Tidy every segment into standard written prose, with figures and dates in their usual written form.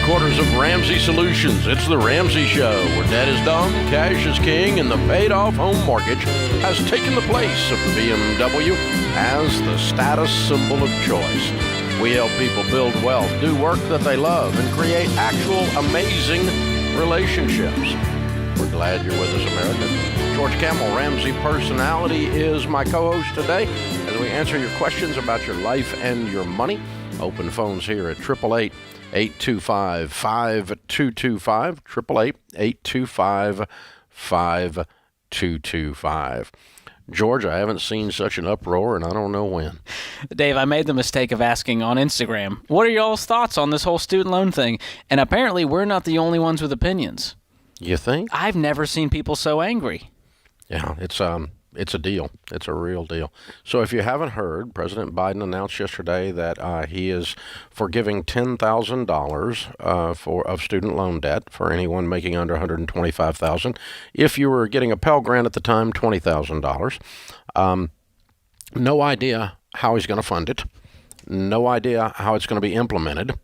headquarters of Ramsey Solutions. It's the Ramsey Show, where debt is dumb, cash is king, and the paid-off home mortgage has taken the place of the BMW as the status symbol of choice. We help people build wealth, do work that they love, and create actual amazing relationships. We're glad you're with us, America. George Campbell, Ramsey Personality, is my co-host today as we answer your questions about your life and your money. Open phones here at 888-825-5225, 888-825-5225. George, I haven't seen such an uproar, and I don't know when. Dave, I made the mistake of asking on Instagram, what are y'all's thoughts on this whole student loan thing? And apparently we're not the only ones with opinions. You think? I've never seen people so angry. Yeah, it's a deal. It's a real deal. So if you haven't heard, President Biden announced yesterday that he is forgiving $10,000 of student loan debt for anyone making under $125,000. If you were getting a Pell Grant at the time, $20,000. No idea how he's going to fund it. No idea how it's going to be implemented.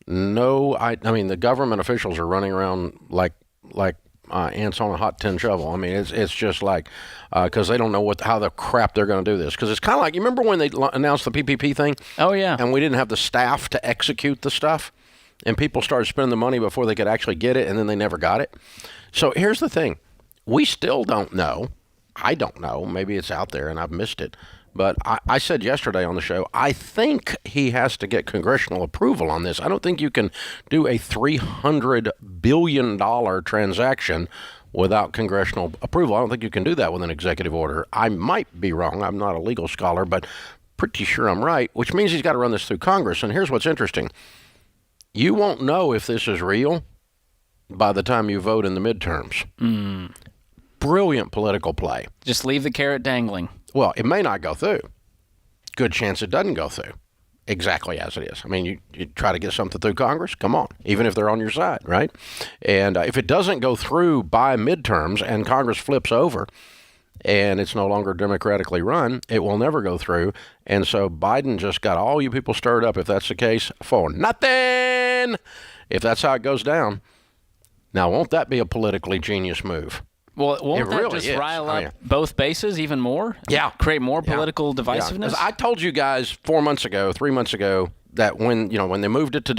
I mean, the government officials are running around like ants on a hot tin shovel. I mean, it's just like, because they don't know how the crap they're going to do this. Because it's kind of like, you remember when they announced the PPP thing? Oh, yeah. And we didn't have the staff to execute the stuff, and people started spending the money before they could actually get it, and then they never got it. So here's the thing. We still don't know. I don't know. Maybe it's out there and I've missed it. But I said yesterday on the show, I think he has to get congressional approval on this. I don't think you can do a $300 billion transaction without congressional approval. I don't think you can do that with an executive order. I might be wrong. I'm not a legal scholar, but pretty sure I'm right, which means he's got to run this through Congress. And here's what's interesting. You won't know if this is real by the time you vote in the midterms. Brilliant political play. Just leave the carrot dangling. Well, it may not go through. Good chance it doesn't go through exactly as it is. I mean, you try to get something through Congress, come on, even if they're on your side, right? And if it doesn't go through by midterms and Congress flips over and it's no longer democratically run, it will never go through. And so Biden just got all you people stirred up, if that's the case, for nothing, if that's how it goes down. Now, won't that be a politically genius move? Well, won't that really just is. rile up both bases even more? Yeah. Create more political divisiveness? I told you guys 3 months ago, that when they moved it to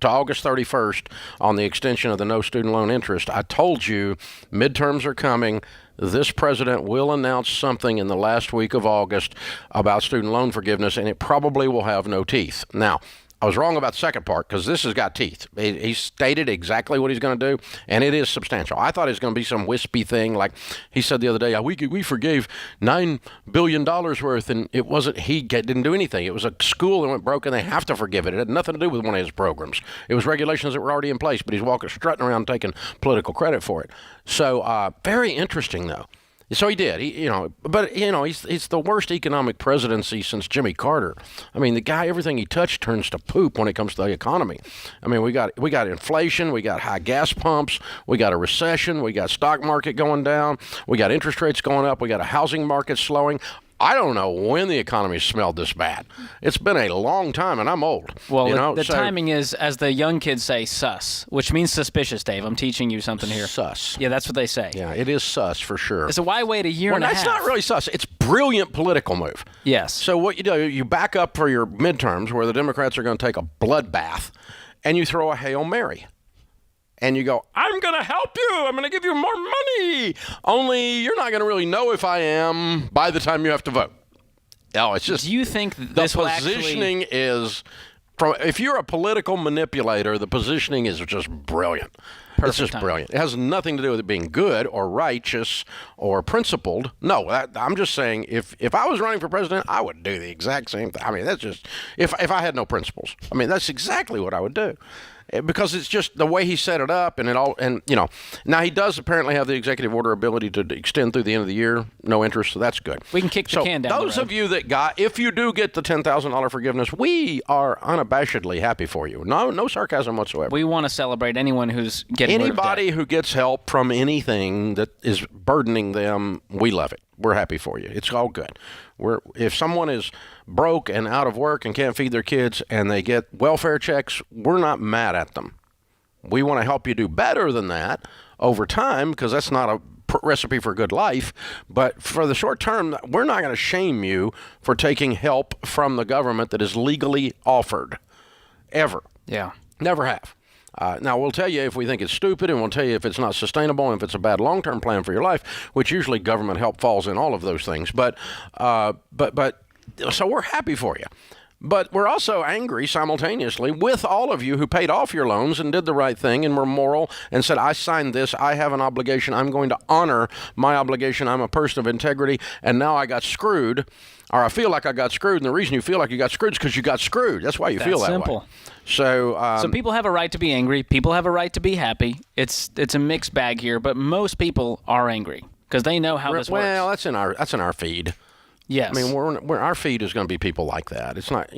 August 31st on the extension of the no student loan interest, I told you midterms are coming. This president will announce something in the last week of August about student loan forgiveness, and it probably will have no teeth. Now, I was wrong about the second part because this has got teeth. He stated exactly what he's going to do, and it is substantial. I thought it was going to be some wispy thing like he said the other day, we forgave $9 billion worth, and it wasn't, didn't do anything. It was a school that went broke, and they have to forgive it. It had nothing to do with one of his programs. It was regulations that were already in place, but he's strutting around taking political credit for it. So very interesting, though. So he did, he's the worst economic presidency since Jimmy Carter. I mean, the guy, everything he touched turns to poop when it comes to the economy. I mean, we got inflation, we got high gas pumps, we got a recession, we got stock market going down, we got interest rates going up, we got a housing market slowing. I don't know when the economy smelled this bad. It's been a long time, and I'm old. Well, the timing is, as the young kids say, sus, which means suspicious, Dave. I'm teaching you something here. Sus. Yeah, that's what they say. Yeah, it is sus for sure. So why wait a year and a half? Well, that's not really sus. It's brilliant political move. Yes. So what you do, you back up for your midterms where the Democrats are going to take a bloodbath, and you throw a Hail Mary. And you go, I'm going to help you. I'm going to give you more money. Only you're not going to really know if I am by the time you have to vote. No, it's just. Do you think this the positioning is if you're a political manipulator, the positioning is just brilliant. It's just brilliant. It has nothing to do with it being good or righteous or principled. No, I'm just saying if I was running for president, I would do the exact same thing. I mean, that's just if I had no principles. I mean, that's exactly what I would do. Because it's just the way he set it up, now he does apparently have the executive order ability to extend through the end of the year, no interest, so that's good. We can kick the can down the road. Those of you that if you do get the $10,000 forgiveness, we are unabashedly happy for you. No sarcasm whatsoever. We want to celebrate anyone who's getting rid of debt. Anybody who gets help from anything that is burdening them, we love it. We're happy for you. It's all good. If someone is broke and out of work and can't feed their kids and they get welfare checks, we're not mad at them. We want to help you do better than that over time, because that's not a recipe for good life. But for the short term, we're not going to shame you for taking help from the government that is legally offered. Ever. Yeah. Never have. Now, we'll tell you if we think it's stupid, and we'll tell you if it's not sustainable, and if it's a bad long-term plan for your life, which usually government help falls in all of those things. But so we're happy for you. But we're also angry simultaneously with all of you who paid off your loans and did the right thing and were moral and said, I signed this, I have an obligation, I'm going to honor my obligation, I'm a person of integrity, and now I got screwed, or I feel like I got screwed, and the reason you feel like you got screwed is because you got screwed. That's why you feel that simple. way. So people have a right to be angry. People have a right to be happy. It's a mixed bag here, but most people are angry because they know how this works. Well, that's in our feed. Yes. I mean, our feed is going to be people like that. It's not,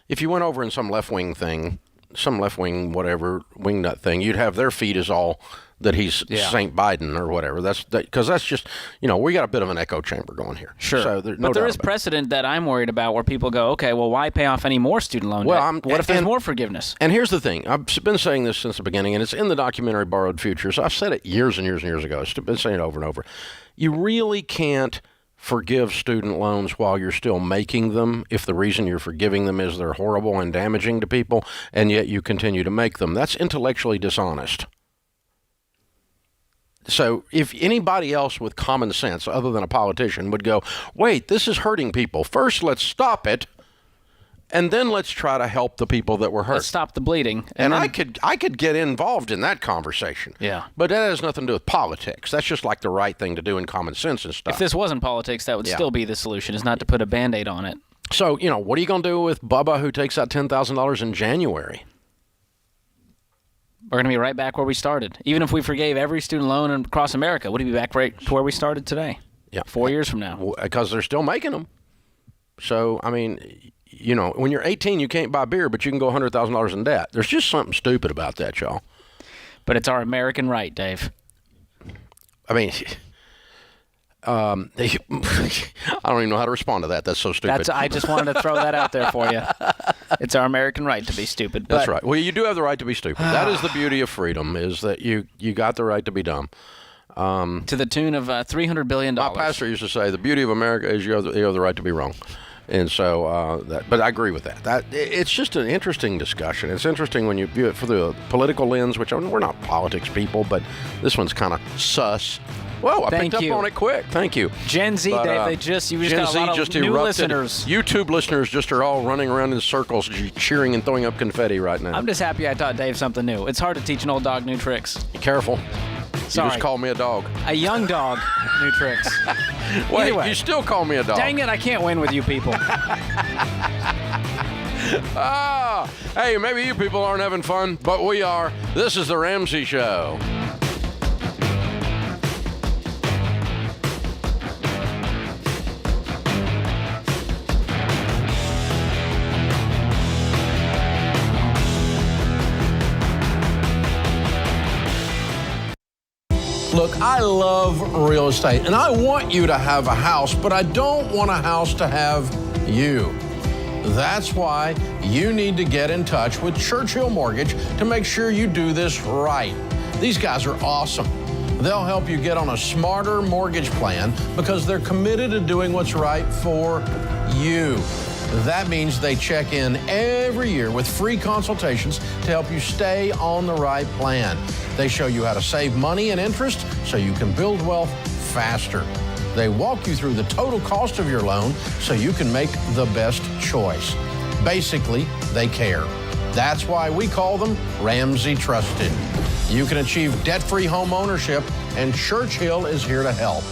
if you went over in some left-wing thing, some left-wing whatever, wingnut thing, you'd have their feed is all that he's St. Biden or whatever. Because that's just, we got a bit of an echo chamber going here. Sure. So but there is precedent that I'm worried about where people go, okay, well, why pay off any more student loan debt? What if there's more forgiveness? And here's the thing. I've been saying this since the beginning, and it's in the documentary Borrowed Futures. I've said it years and years and years ago. I've been saying it over and over. You really can't forgive student loans while you're still making them if the reason you're forgiving them is they're horrible and damaging to people, and yet you continue to make them. That's intellectually dishonest. So if anybody else with common sense, other than a politician, would go, wait, this is hurting people. First, let's stop it, and then let's try to help the people that were hurt. Let's stop the bleeding. And then, I could get involved in that conversation. Yeah. But that has nothing to do with politics. That's just like the right thing to do in common sense and stuff. If this wasn't politics, that would still be the solution, is not to put a Band-Aid on it. So, what are you going to do with Bubba who takes out $10,000 in January? We're going to be right back where we started. Even if we forgave every student loan across America, would he be back right to where we started today? Yeah. 4 years from now. Because they're still making them. So, I mean, when you're 18, you can't buy beer, but you can go $100,000 in debt. There's just something stupid about that, y'all. But it's our American right, Dave. I mean, I don't even know how to respond to that. That's so stupid. I just wanted to throw that out there for you. It's our American right to be stupid. That's right. Well, you do have the right to be stupid. That is the beauty of freedom, is that you got the right to be dumb. To the tune of $300 billion. My pastor used to say, the beauty of America is you have the right to be wrong. And so, but I agree with that. It's just an interesting discussion. It's interesting when you view it through a political lens, which we're not politics people, but this one's kind of sus. Whoa, I picked up on it quick. Thank you. Gen Z, Dave, you just got a lot of new listeners. YouTube listeners just are all running around in circles, cheering and throwing up confetti right now. I'm just happy I taught Dave something new. It's hard to teach an old dog new tricks. Be careful. Sorry. You just called me a dog. A young dog, new tricks. Wait, anyway, you still call me a dog. Dang it, I can't win with you people. Hey, maybe you people aren't having fun, but we are. This is the Ramsey Show. Look, I love real estate, and I want you to have a house, but I don't want a house to have you. That's why you need to get in touch with Churchill Mortgage to make sure you do this right. These guys are awesome. They'll help you get on a smarter mortgage plan because they're committed to doing what's right for you. That means they check in every year with free consultations to help you stay on the right plan. They show you how to save money and interest so you can build wealth faster. They walk you through the total cost of your loan so you can make the best choice. Basically, they care. That's why we call them Ramsey Trusted. You can achieve debt-free home ownership, and Churchill is here to help.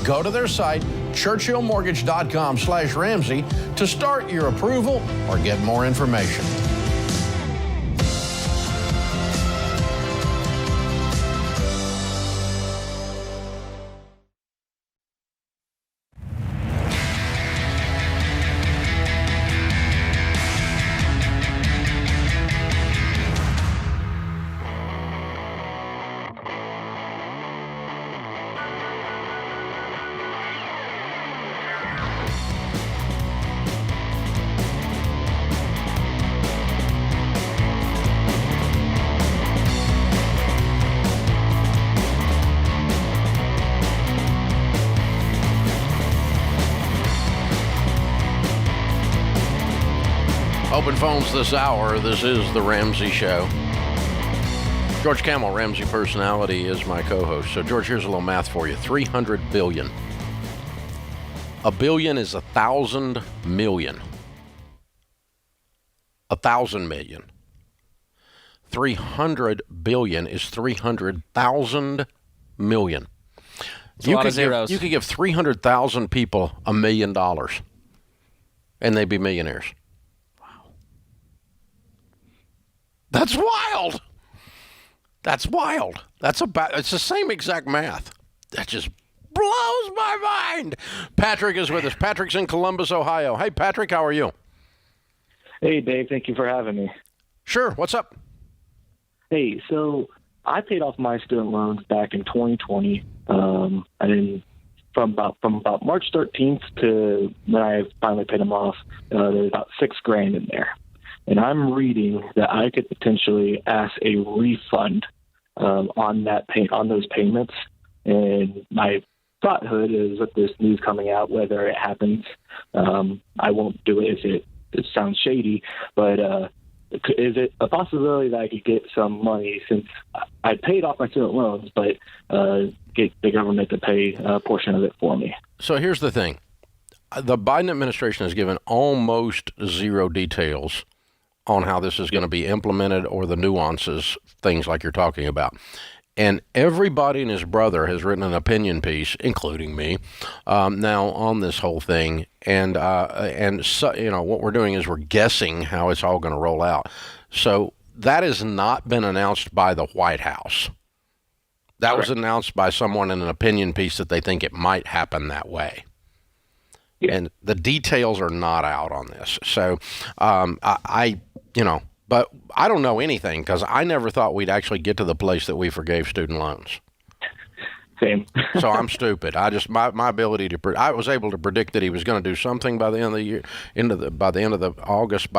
Go to their site, churchillmortgage.com/Ramsey, to start your approval or get more information. open phones this hour. This is the Ramsey Show. George Camel, Ramsey Personality, is my co-host. So, George, here's a little math for you. 300 billion. A billion is 1,000 million. 1,000 million. 300 billion is 300,000 million. It's a lot of zeros. You could give 300,000 people $1 million, and they'd be millionaires. Wow. That's wild. That's wild. It's the same exact math. That just blows my mind. Patrick is with us. Patrick's in Columbus, Ohio. Hey, Patrick, how are you? Hey, Dave. Thank you for having me. Sure. What's up? Hey, so I paid off my student loans back in 2020. And then from about March 13th to when I finally paid them off, there's about $6,000 in there. And I'm reading that I could potentially ask a refund on those payments. And my thoughthood is with this news coming out, whether it happens, I won't do it if it sounds shady, but is it a possibility that I could get some money since I paid off my student loans, but get the government to pay a portion of it for me? So here's the thing. The Biden administration has given almost zero details on how this is going to be implemented or the nuances, things like you're talking about. And everybody and his brother has written an opinion piece, including me, now on this whole thing. And so, what we're doing is we're guessing how it's all going to roll out. So that has not been announced by the White House. That was announced by someone in an opinion piece that they think it might happen that way. Yeah. And the details are not out on this. So but I don't know anything because I never thought we'd actually get to the place that we forgave student loans. Same. So I'm stupid. I just my ability to I was able to predict that he was going to do something by the end of the year, by the end of the August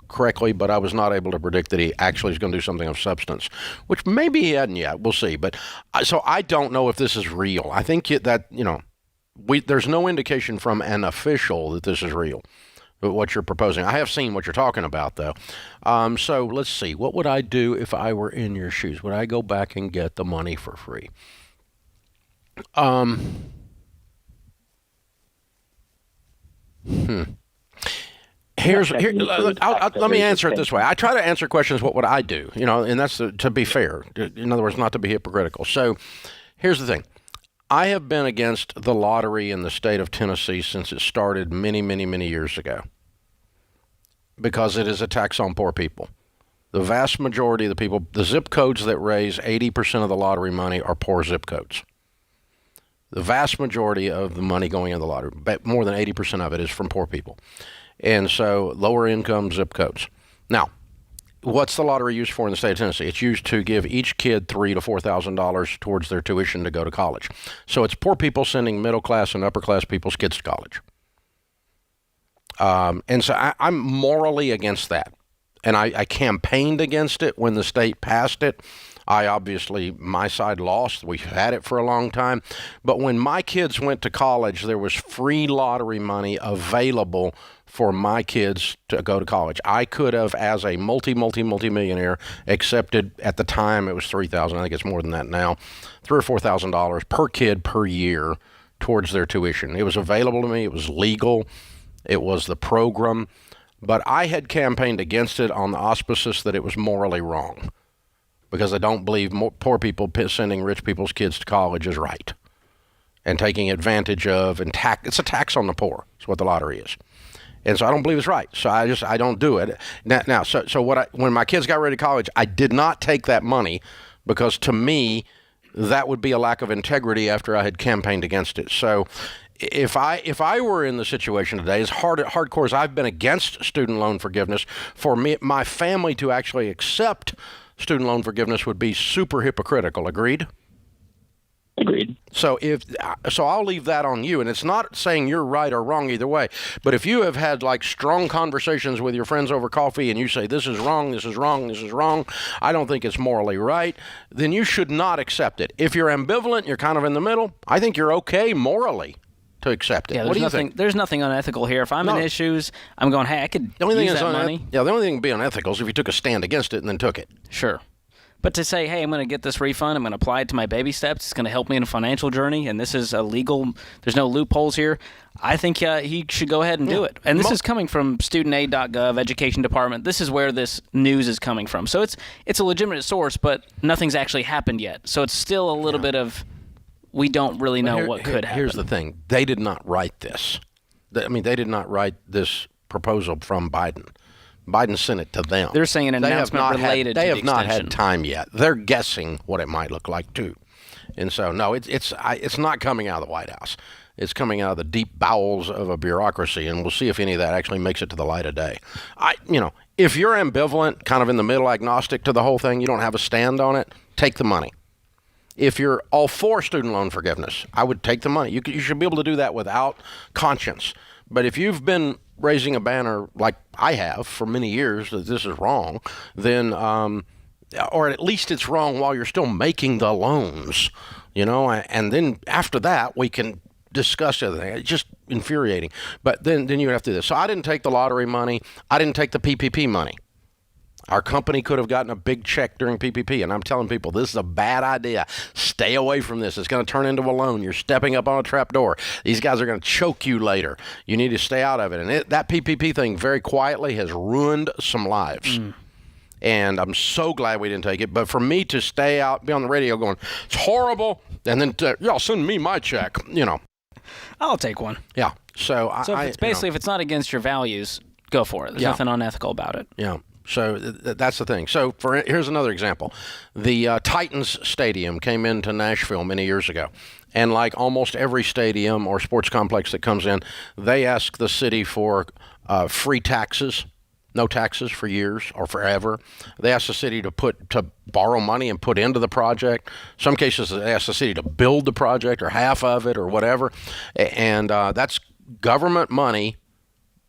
correctly, but I was not able to predict that he actually is going to do something of substance, which maybe he hadn't yet. We'll see. But so I don't know if this is real. I think that there's no indication from an official that this is real. What you're proposing. I have seen what you're talking about, though. So let's see. What would I do if I were in your shoes? Would I go back and get the money for free? Let me answer it this way. I try to answer questions, what would I do? And that's to be fair. In other words, not to be hypocritical. So here's the thing. I have been against the lottery in the state of Tennessee since it started many, many, many years ago because it is a tax on poor people. The vast majority of the people, the zip codes that raise 80% of the lottery money are poor zip codes. The vast majority of the money going in the lottery, more than 80% of it, is from poor people. And so lower income zip codes. Now, what's the lottery used for in the state of Tennessee? It's used to give each kid $3,000 to $4,000 towards their tuition to go to college. So it's poor people sending middle class and upper class people's kids to college. And so I'm morally against that. And I campaigned against it when the state passed it. My side lost. We've had it for a long time. But when my kids went to college, there was free lottery money available for my kids to go to college. I could have, as a multi-millionaire, accepted, at the time it was $3,000, I think it's more than that now, $3,000 or $4,000 per kid per year towards their tuition. It was available to me. It was legal. It was the program. But I had campaigned against it on the auspices that it was morally wrong because I don't believe poor people sending rich people's kids to college is right and taking advantage of, and it's a tax on the poor. It's what the lottery is. And so I don't believe it's right. So I don't do it. Now, when my kids got ready to college, I did not take that money because to me, that would be a lack of integrity after I had campaigned against it. So if I were in the situation today, as hardcore as I've been against student loan forgiveness, for me, my family to actually accept student loan forgiveness would be super hypocritical. Agreed? Agreed. So I'll leave that on you, and it's not saying you're right or wrong either way. But if you have had strong conversations with your friends over coffee, and you say this is wrong, this is wrong, this is wrong, I don't think it's morally right, then you should not accept it. If you're ambivalent, you're kind of in the middle. I think you're okay morally to accept it. Yeah, What do you think? There's nothing unethical here. If I'm in issues, I'm going, hey, I could The only thing use is that money. the only thing that would be unethical is if you took a stand against it and then took it. Sure. But to say, hey, I'm going to get this refund, I'm going to apply it to my baby steps, it's going to help me in a financial journey, and this is illegal, there's no loopholes here, I think he should go ahead and do it. And this is coming from studentaid.gov, education department. This is where this news is coming from. So it's a legitimate source, but nothing's actually happened yet. So it's still a little bit of, we don't really know what could happen. Here's the thing. They did not write this. They did not write this proposal from Biden. Biden sent it to them. They're saying an announcement related to the extension. They have not had time yet. They're guessing what it might look like, too. And so, no, it's not coming out of the White House. It's coming out of the deep bowels of a bureaucracy, and we'll see if any of that actually makes it to the light of day. If you're ambivalent, kind of in the middle, agnostic to the whole thing, you don't have a stand on it, take the money. If you're all for student loan forgiveness, I would take the money. You should be able to do that without conscience. But if you've been raising a banner like I have for many years that this is wrong, then, or at least it's wrong while you're still making the loans, and then after that we can discuss everything. It's just infuriating. But then you have to do this. So I didn't take the lottery money. I didn't take the PPP money. Our company could have gotten a big check during PPP, and I'm telling people this is a bad idea. Stay away from this. It's going to turn into a loan. You're stepping up on a trap door. These guys are going to choke you later. You need to stay out of it. And that PPP thing very quietly has ruined some lives. And I'm so glad we didn't take it. But for me to stay out, be on the radio going, it's horrible, and then y'all send me my check, I'll take one. Yeah. So if it's not against your values, go for it. There's nothing unethical about it. Yeah. So that's the thing. So here's another example. The Titans Stadium came into Nashville many years ago. And like almost every stadium or sports complex that comes in, they ask the city for free taxes, no taxes for years or forever. They ask the city to borrow money and put into the project. Some cases they ask the city to build the project or half of it or whatever. And that's government money,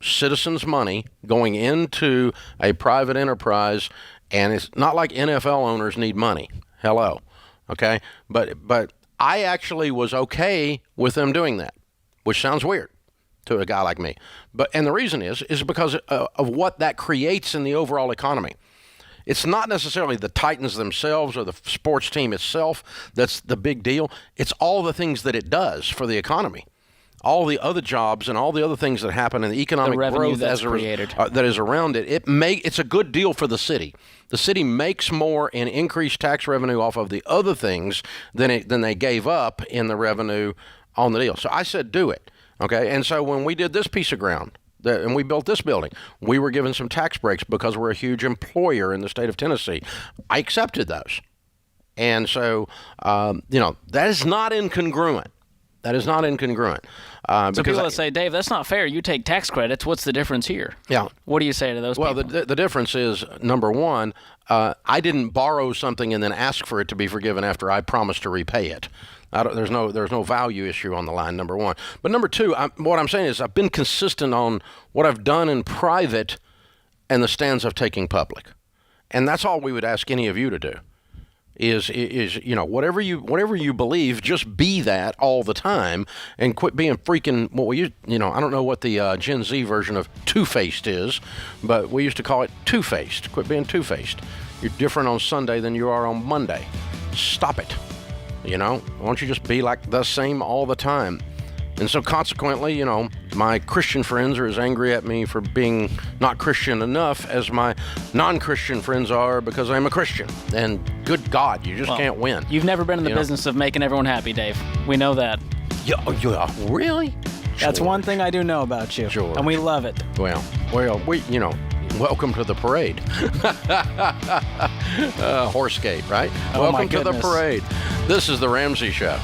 citizens' money going into a private enterprise, and it's not like NFL owners need money. Hello, okay? But I actually was okay with them doing that, which sounds weird to a guy like me. And the reason is because of what that creates in the overall economy. It's not necessarily the Titans themselves or the sports team itself that's the big deal. It's all the things that it does for the economy. All the other jobs and all the other things that happen in the economic growth that is around it, it's a good deal for the city. The city makes more in increased tax revenue off of the other things than they gave up in the revenue on the deal. So I said, do it. Okay. And so when we did this piece of ground and we built this building, we were given some tax breaks because we're a huge employer in the state of Tennessee. I accepted those. And so, that is not incongruent. That is not incongruent. So people that say, Dave, that's not fair. You take tax credits. What's the difference here? Yeah. What do you say to those people? Well, the difference is, number one, I didn't borrow something and then ask for it to be forgiven after I promised to repay it. There's no value issue on the line, number one. But number two, what I'm saying is I've been consistent on what I've done in private and the stands I've taken public. And that's all we would ask any of you to do. Is whatever you believe, just be that all the time and quit being freaking I don't know what the Gen Z version of two-faced is, but we used to call it two-faced. Quit being two-faced. You're different on Sunday than you are on Monday. Stop it. Why don't you just be like the same all the time? And so consequently, my Christian friends are as angry at me for being not Christian enough as my non-Christian friends are because I'm a Christian. And good God, you just can't win. You've never been in the business of making everyone happy, Dave. We know that. Yeah, really? That's one thing I do know about you. Sure. And we love it. Well, welcome to the parade. Horse gate, right? Welcome to the parade. This is the Ramsey Show.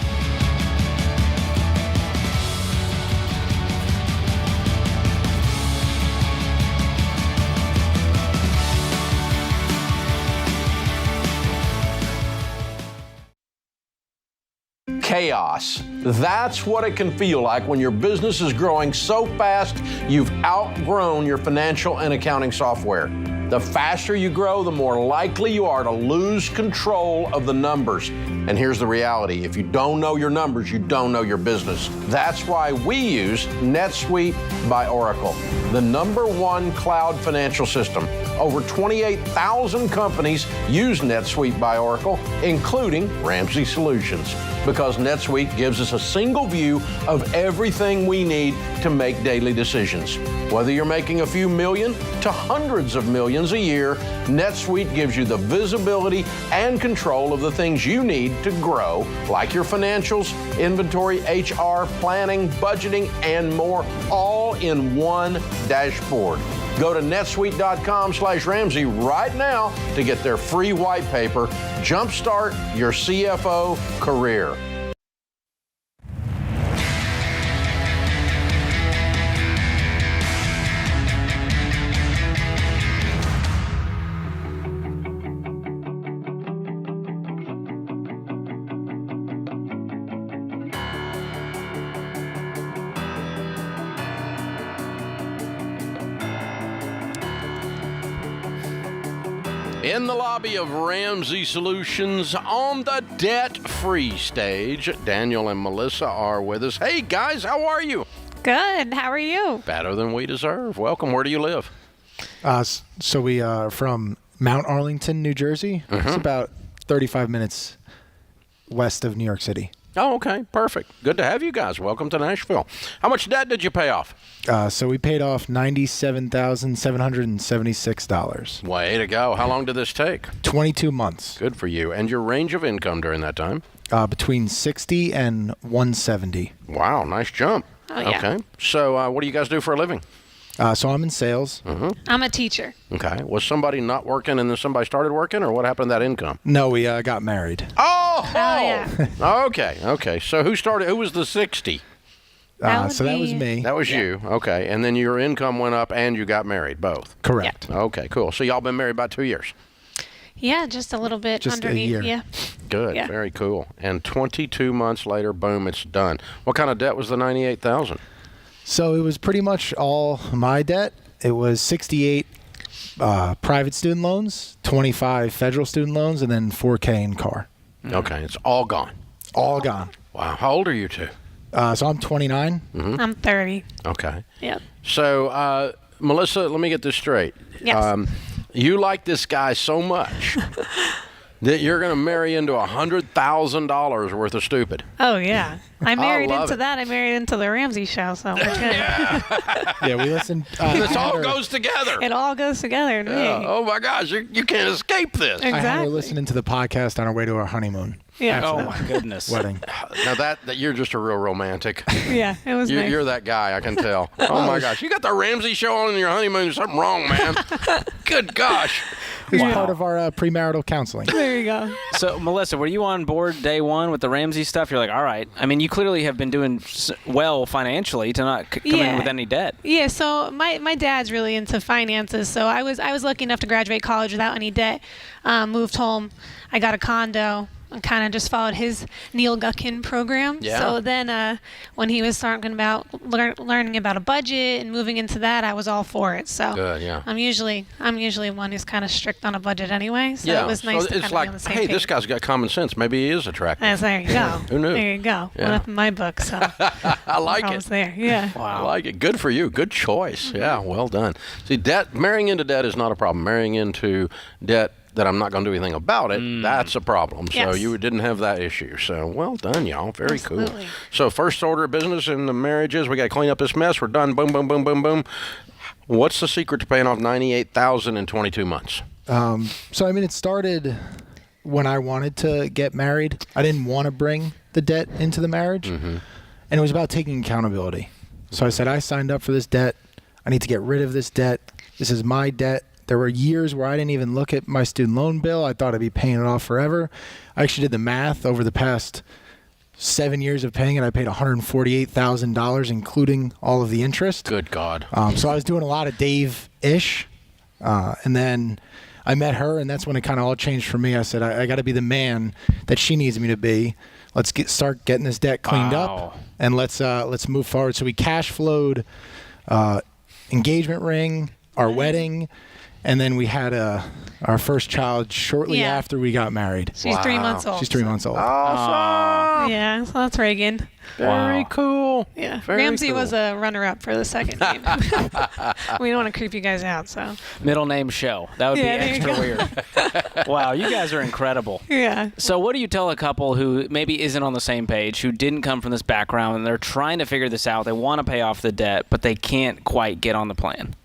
Chaos. That's what it can feel like when your business is growing so fast you've outgrown your financial and accounting software. The faster you grow, the more likely you are to lose control of the numbers. And here's the reality. If you don't know your numbers, you don't know your business. That's why we use NetSuite by Oracle, the #1 cloud financial system. Over 28,000 companies use NetSuite by Oracle, including Ramsey Solutions, because NetSuite gives us a single view of everything we need to make daily decisions. Whether you're making a few million to hundreds of millions a year, NetSuite gives you the visibility and control of the things you need to grow, like your financials, inventory, HR, planning, budgeting, and more, all in one dashboard. Go to netsuite.com/Ramsey right now to get their free white paper. Jumpstart your CFO career. In the lobby of Ramsey Solutions on the debt-free stage, Daniel and Melissa are with us. Hey, guys, how are you? Good. How are you? Better than we deserve. Welcome. Where do you live? So we are from Mount Arlington, New Jersey. It's about 35 minutes west of New York City. Oh, okay. Perfect. Good to have you guys. Welcome to Nashville. How much debt did you pay off? So we paid off $97,776. Way to go. How long did this take? 22 months. Good for you. And your range of income during that time? Between 60 and 170. Wow, nice jump. Oh, yeah. Okay. So what do you guys do for a living? So I'm in sales. I'm a teacher. Okay. Was somebody not working and then somebody started working, or what happened to that income? No, we got married. Oh! yeah. Okay. So who was the 60? That was me. That was you. Okay. And then your income went up and you got married, both. Correct. Okay, cool. So y'all been married about 2 years. Yeah, just a little bit Just a underneath. year. Yeah. Good. Yeah. Very cool. And 22 months later, boom, it's done. What kind of debt was the $98,000? So it was pretty much all my debt. It was 68 private student loans, 25 federal student loans, and then $4K in car. Okay. It's all gone. All gone. Wow. How old are you two? So I'm 29. I'm 30. Okay. Yep. So, Melissa, let me get this straight. Yes. You like this guy so much that you're going to marry into $100,000 worth of stupid. Oh, yeah. I married love into it. that. I married into the Ramsey Show, so we're good. Yeah, we listened. This all goes together. It all goes together to me. Oh, my gosh. You can't escape this. I had her Exactly. listening to the podcast on our way to our honeymoon. Yeah. Oh my goodness. Wedding. Now, that you're just a real romantic. Yeah, it was nice. You're that guy, I can tell. Oh, my gosh. You got the Ramsey Show on your honeymoon. There's something wrong, man. Good gosh. It's Wow. part of our premarital counseling. There you go. So, Melissa, were you on board day one with the Ramsey stuff? You're like, all right. I mean, you clearly have been doing well financially to not come in Yeah. with any debt. Yeah, so my dad's really into finances. So I was lucky enough to graduate college without any debt. Moved home. I got a condo. I kind of just followed his Neil Gutkin program. Yeah. So then when he was talking about learning about a budget and moving into that, I was all for it. So Good, yeah. I'm usually one who's kind of strict on a budget anyway. So it was nice to it's kind like, of be on the same hey, page. this guy's got common sense. Maybe he is attractive. There you go. Who knew? There you go. Yeah. Went up in my book. So I like I it. was there. Yeah. I like it. Good for you. Good choice. Yeah, well done. See, marrying into debt is not a problem. Marrying into debt that I'm not going to do anything about it, that's a problem. So Yes. you didn't have that issue. So well done, y'all. Very cool. Absolutely. So first order of business in the marriages, we got to clean up this mess. We're done. Boom, boom, boom, boom, boom. What's the secret to paying off $98,000 in 22 months? So, I mean, it started when I wanted to get married. I didn't want to bring the debt into the marriage. And it was about taking accountability. So I said, I signed up for this debt. I need to get rid of this debt. This is my debt. There were years where I didn't even look at my student loan bill. I thought I'd be paying it off forever. I actually did the math over the past 7 years of paying it. I paid $148,000, including all of the interest. Good God. So I was doing a lot of Dave-ish. And then I met her, and that's when it kind of all changed for me. I said, I got to be the man that she needs me to be. Let's start getting this debt cleaned up, and let's move forward. So we cash flowed engagement ring, our wedding, And then we had our first child shortly after we got married. She's 3 months old. She's 3 months old. Awesome. Yeah, so that's Reagan. Very cool. Yeah, Very Ramsey cool. was a runner-up for the second name. We don't want to creep you guys out, so. Middle name Show. That would be Yeah, there you extra go. weird. Wow, you guys are incredible. Yeah. So what do you tell a couple who maybe isn't on the same page, who didn't come from this background, and they're trying to figure this out, they want to pay off the debt, but they can't quite get on the plan?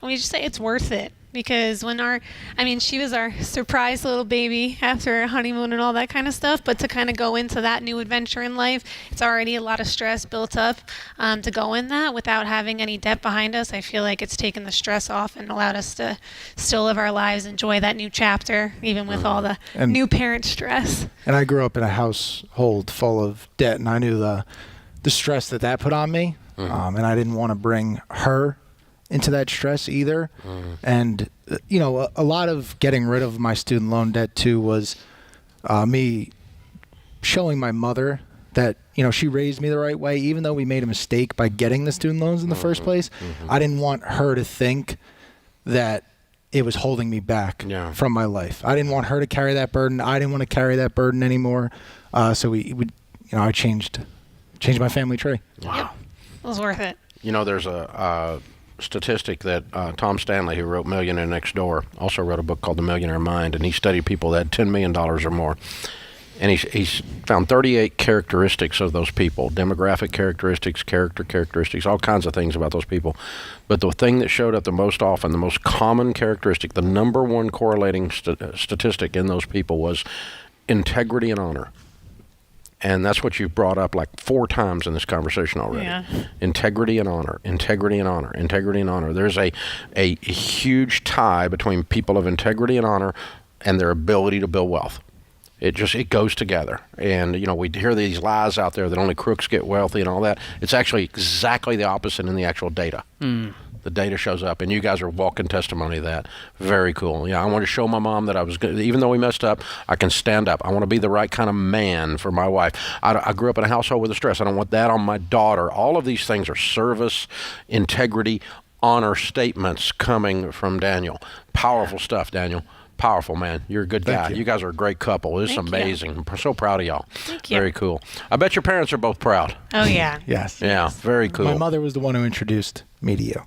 We just say it's worth it. Because she was our surprise little baby after our honeymoon and all that kind of stuff. But to kind of go into that new adventure in life, it's already a lot of stress built up to go in that without having any debt behind us. I feel like it's taken the stress off and allowed us to still live our lives, enjoy that new chapter, even with all the new parent stress. And I grew up in a household full of debt, and I knew the stress that put on me, and I didn't want to bring her into that stress either. And a lot of getting rid of my student loan debt too was me showing my mother that she raised me the right way, even though we made a mistake by getting the student loans in the first place. I didn't want her to think that it was holding me back from my life. I didn't want her to carry that burden. I didn't want to carry that burden anymore. So I changed my family tree. Wow. Yep. It was worth it. There's a statistic that Tom Stanley, who wrote Millionaire Next Door, also wrote a book called The Millionaire Mind, and he studied people that had $10 million or more. And he's found 38 characteristics of those people, demographic characteristics, character characteristics, all kinds of things about those people. But the thing that showed up the most often, the most common characteristic, the number one correlating statistic in those people was integrity and honor. And that's what you've brought up like 4 times in this conversation already. Yeah. Integrity and honor, integrity and honor, integrity and honor. There's a huge tie between people of integrity and honor and their ability to build wealth. It goes together. And, we hear these lies out there that only crooks get wealthy and all that. It's actually exactly the opposite in the actual data. The data shows up, and you guys are walking testimony of that. Very cool. I want to show my mom that I was good. Even though we messed up, I can stand up. I want to be the right kind of man for my wife. I grew up in a household with a stress. I don't want that on my daughter. All of these things are service, integrity, honor statements coming from Daniel. Powerful stuff, Daniel. Powerful, man. You're a good guy. Thank you. You guys are a great couple. It's amazing. I'm so proud of y'all. Thank you. Very cool. I bet your parents are both proud. Oh, yeah. Yes. Yeah, very cool. My mother was the one who introduced me to you.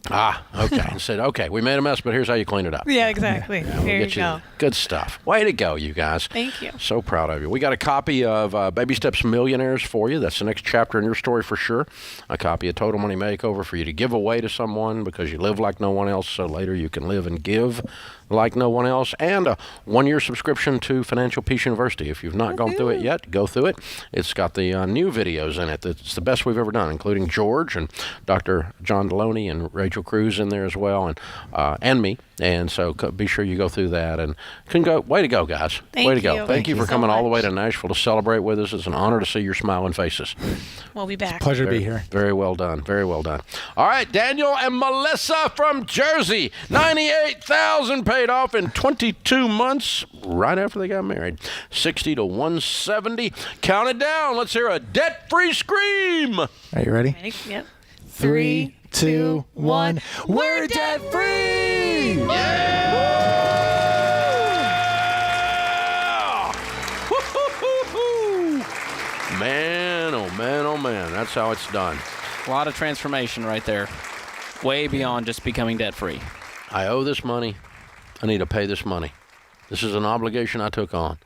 Okay. And said, okay, we made a mess, but here's how you clean it up. Yeah, exactly. We'll There you get go. Good stuff. Way to go, you guys. Thank you. So proud of you. We got a copy of Baby Steps Millionaires for you. That's the next chapter in your story for sure. A copy of Total Money Makeover for you to give away to someone because you live like no one else, so later you can live and give like no one else. And a 1-year subscription to Financial Peace University. If you've not gone through it yet, go through it. It's got the new videos in it. It's the best we've ever done, including George and Dr. John Deloney and Rachel Cruz in there as well, and me. And so be sure you go through that. And way to go, guys. Thank way to go. you. Thank you for so coming all the way much. to Nashville to celebrate with us. It's an honor to see your smiling faces. We'll be back. Pleasure to be here. Very well done. Very well done. All right, Daniel and Melissa from Jersey. $98,000 paid off in 22 months right after they got married. 60 to 170. Count it down. Let's hear a debt-free scream. Are you ready? Ready? Yep. 3, 2, 1. We're debt free! Man, oh man, oh man. That's how it's done. A lot of transformation right there. Way beyond just becoming debt-free. I owe this money. I need to pay this money. This is an obligation I took on.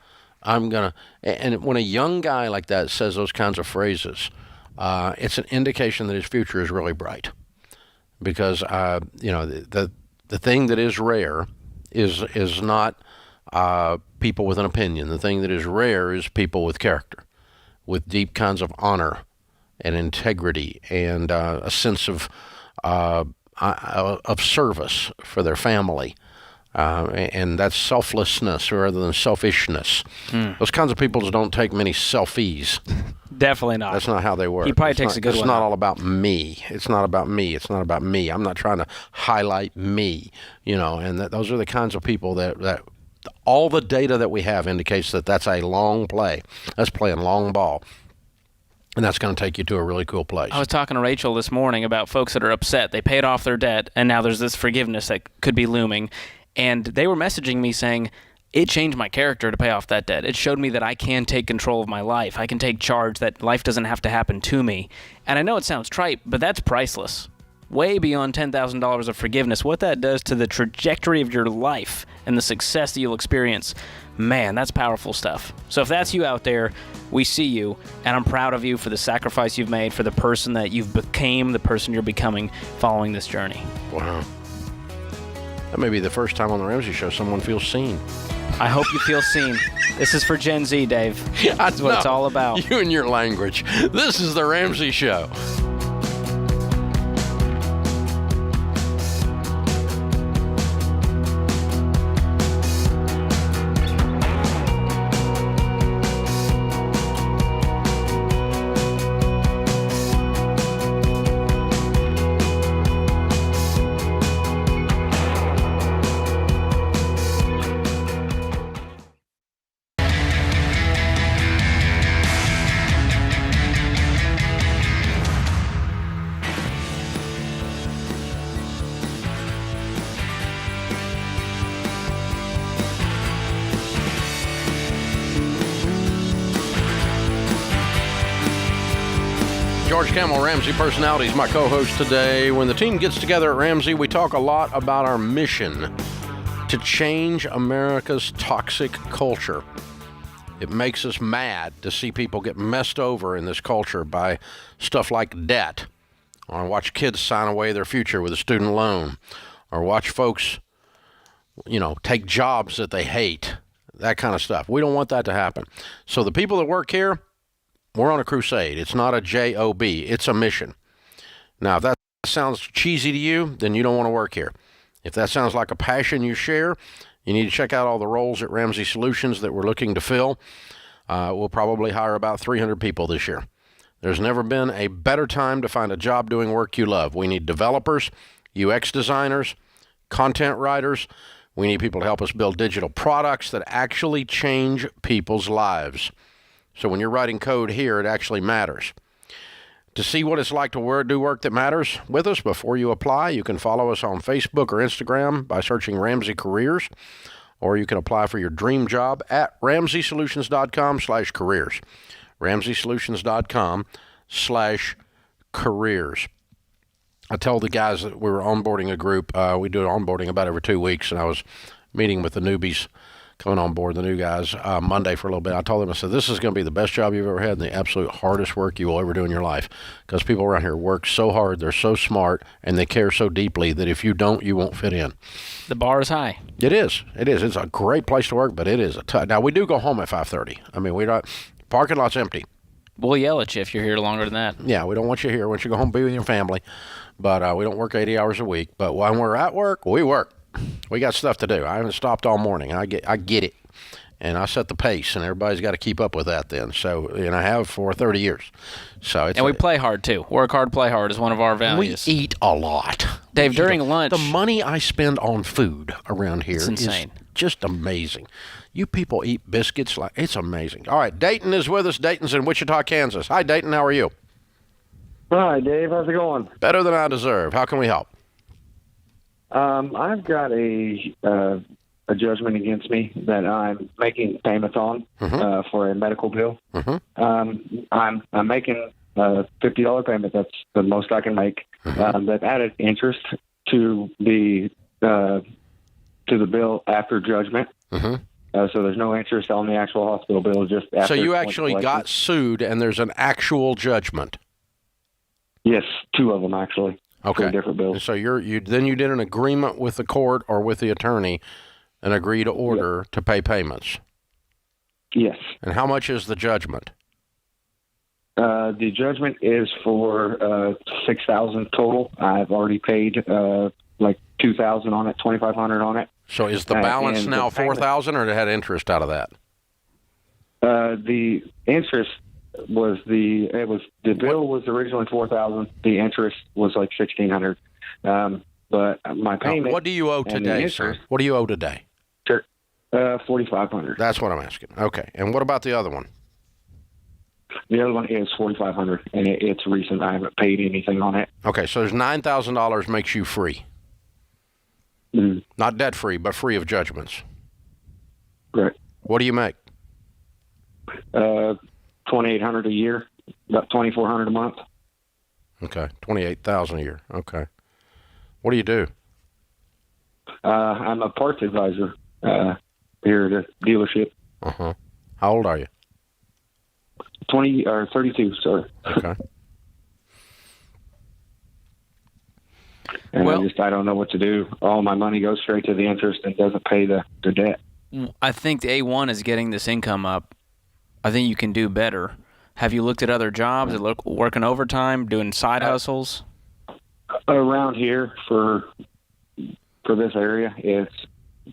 And when a young guy like that says those kinds of phrases, it's an indication that his future is really bright. Because, the thing that is rare is not people with an opinion. The thing that is rare is people with character, with deep kinds of honor and integrity and a sense of service for their family. And that's selflessness rather than selfishness. Those kinds of people don't take many selfies. Definitely not. That's not how they work. He probably takes a good one. It's not all about me. It's not about me. It's not about me. I'm not trying to highlight me, and those are the kinds of people that all the data that we have indicates that that's a long play. That's playing long ball. And that's going to take you to a really cool place. I was talking to Rachel this morning about folks that are upset. They paid off their debt, and now there's this forgiveness that could be looming. And they were messaging me saying, it changed my character to pay off that debt. It showed me that I can take control of my life. I can take charge, that life doesn't have to happen to me. And I know it sounds trite, but that's priceless. Way beyond $10,000 of forgiveness. What that does to the trajectory of your life and the success that you'll experience, man, that's powerful stuff. So if that's you out there, we see you, and I'm proud of you for the sacrifice you've made, for the person that you've became, the person you're becoming following this journey. Wow. That may be the first time on the Ramsey Show someone feels seen. I hope you feel seen. This is for Gen Z, Dave. That's what it's all about. You and your language. This is the Ramsey Show. George Camel, Ramsey Personalities, my co-host today. When the team gets together at Ramsey, we talk a lot about our mission to change America's toxic culture. It makes us mad to see people get messed over in this culture by stuff like debt, or watch kids sign away their future with a student loan, or watch folks, take jobs that they hate, that kind of stuff. We don't want that to happen. So the people that work here, we're on a crusade. It's not a job. It's a mission. Now, if that sounds cheesy to you, then you don't want to work here. If that sounds like a passion you share, you need to check out all the roles at Ramsey Solutions that we're looking to fill. We'll probably hire about 300 people this year. There's never been a better time to find a job doing work you love. We need developers, UX designers, content writers. We need people to help us build digital products that actually change people's lives. So when you're writing code here, it actually matters. To see what it's like to do work that matters with us before you apply, you can follow us on Facebook or Instagram by searching Ramsey Careers, or you can apply for your dream job at RamseySolutions.com/careers. RamseySolutions.com/careers. I told the guys that we were onboarding a group. We do onboarding about every 2 weeks, and I was meeting with the newbies coming on board, the new guys, Monday for a little bit. I told them, I said, this is going to be the best job you've ever had and the absolute hardest work you will ever do in your life, because people around here work so hard, they're so smart, and they care so deeply that if you don't, you won't fit in. The bar is high. It is. It's a great place to work, but it is a tough. Now, we do go home at 5:30. I mean, parking lot's empty. We'll yell at you if you're here longer than that. Yeah, we don't want you here. We want you to go home and be with your family. But we don't work 80 hours a week. But when we're at work, we work. We got stuff to do. I haven't stopped all morning. I get it. And I set the pace, and everybody's got to keep up with that then. So, I have for 30 years. So we play hard, too. Work hard, play hard is one of our values. We eat a lot. Dave, during lunch... The money I spend on food around here is insane. Just amazing. You people eat biscuits like... It's amazing. All right, Dayton is with us. Dayton's in Wichita, Kansas. Hi, Dayton. How are you? Hi, Dave. How's it going? Better than I deserve. How can we help? I've got a judgment against me that I'm making payments on for a medical bill. I'm making a $50 payment. That's the most I can make. They've added interest to the bill after judgment. So there's no interest on the actual hospital bill. Just after. So you actually got sued, and there's an actual judgment. Yes, two of them actually. Okay. Different bills. So you did an agreement with the court or with the attorney, an agreed order to pay payments. Yes. And how much is the judgment? The judgment is for $6,000 total. I've already paid like $2,000 on it, $2,500 on it. So is the balance now $4,000, or it had interest out of that? The interest was the bill was originally $4,000. The interest was like $1,600. But my payment. What do you owe today, sir? What do you owe today? $4,500. That's what I'm asking. Okay. And what about the other one? The other one is $4,500, and it's recent. I haven't paid anything on it. Okay, so there's $9,000 makes you free. Not debt-free, but free of judgments. Correct. What do you make? $2,800 a year, about $2,400 a month. Okay, $28,000 a year. Okay. What do you do? I'm a parts advisor here at the dealership. Uh-huh. How old are you? 32, sorry. Okay. And Well- I don't know what to do. All my money goes straight to the interest and doesn't pay the debt. I think the A1 is getting this income up. I think you can do better. Have you looked at other jobs, working overtime, doing side hustles? Around here for this area,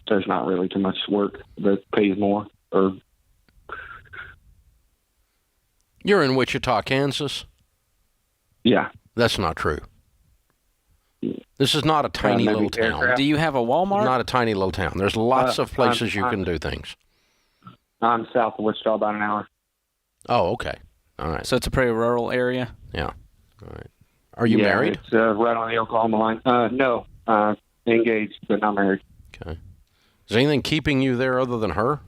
there's not really too much work that pays more. Or You're in Wichita, Kansas? yeah, That's not true. This is not a tiny maybe little town. aircraft. Do you have a Walmart? Not a tiny little town. There's lots of places you can do things. I'm south of Wichita, about an hour. Oh, okay. All right. So it's a pretty rural area? Yeah. All right. Are you married? It's right on the Oklahoma line. No, engaged, but not married. Okay. Is anything keeping you there other than her?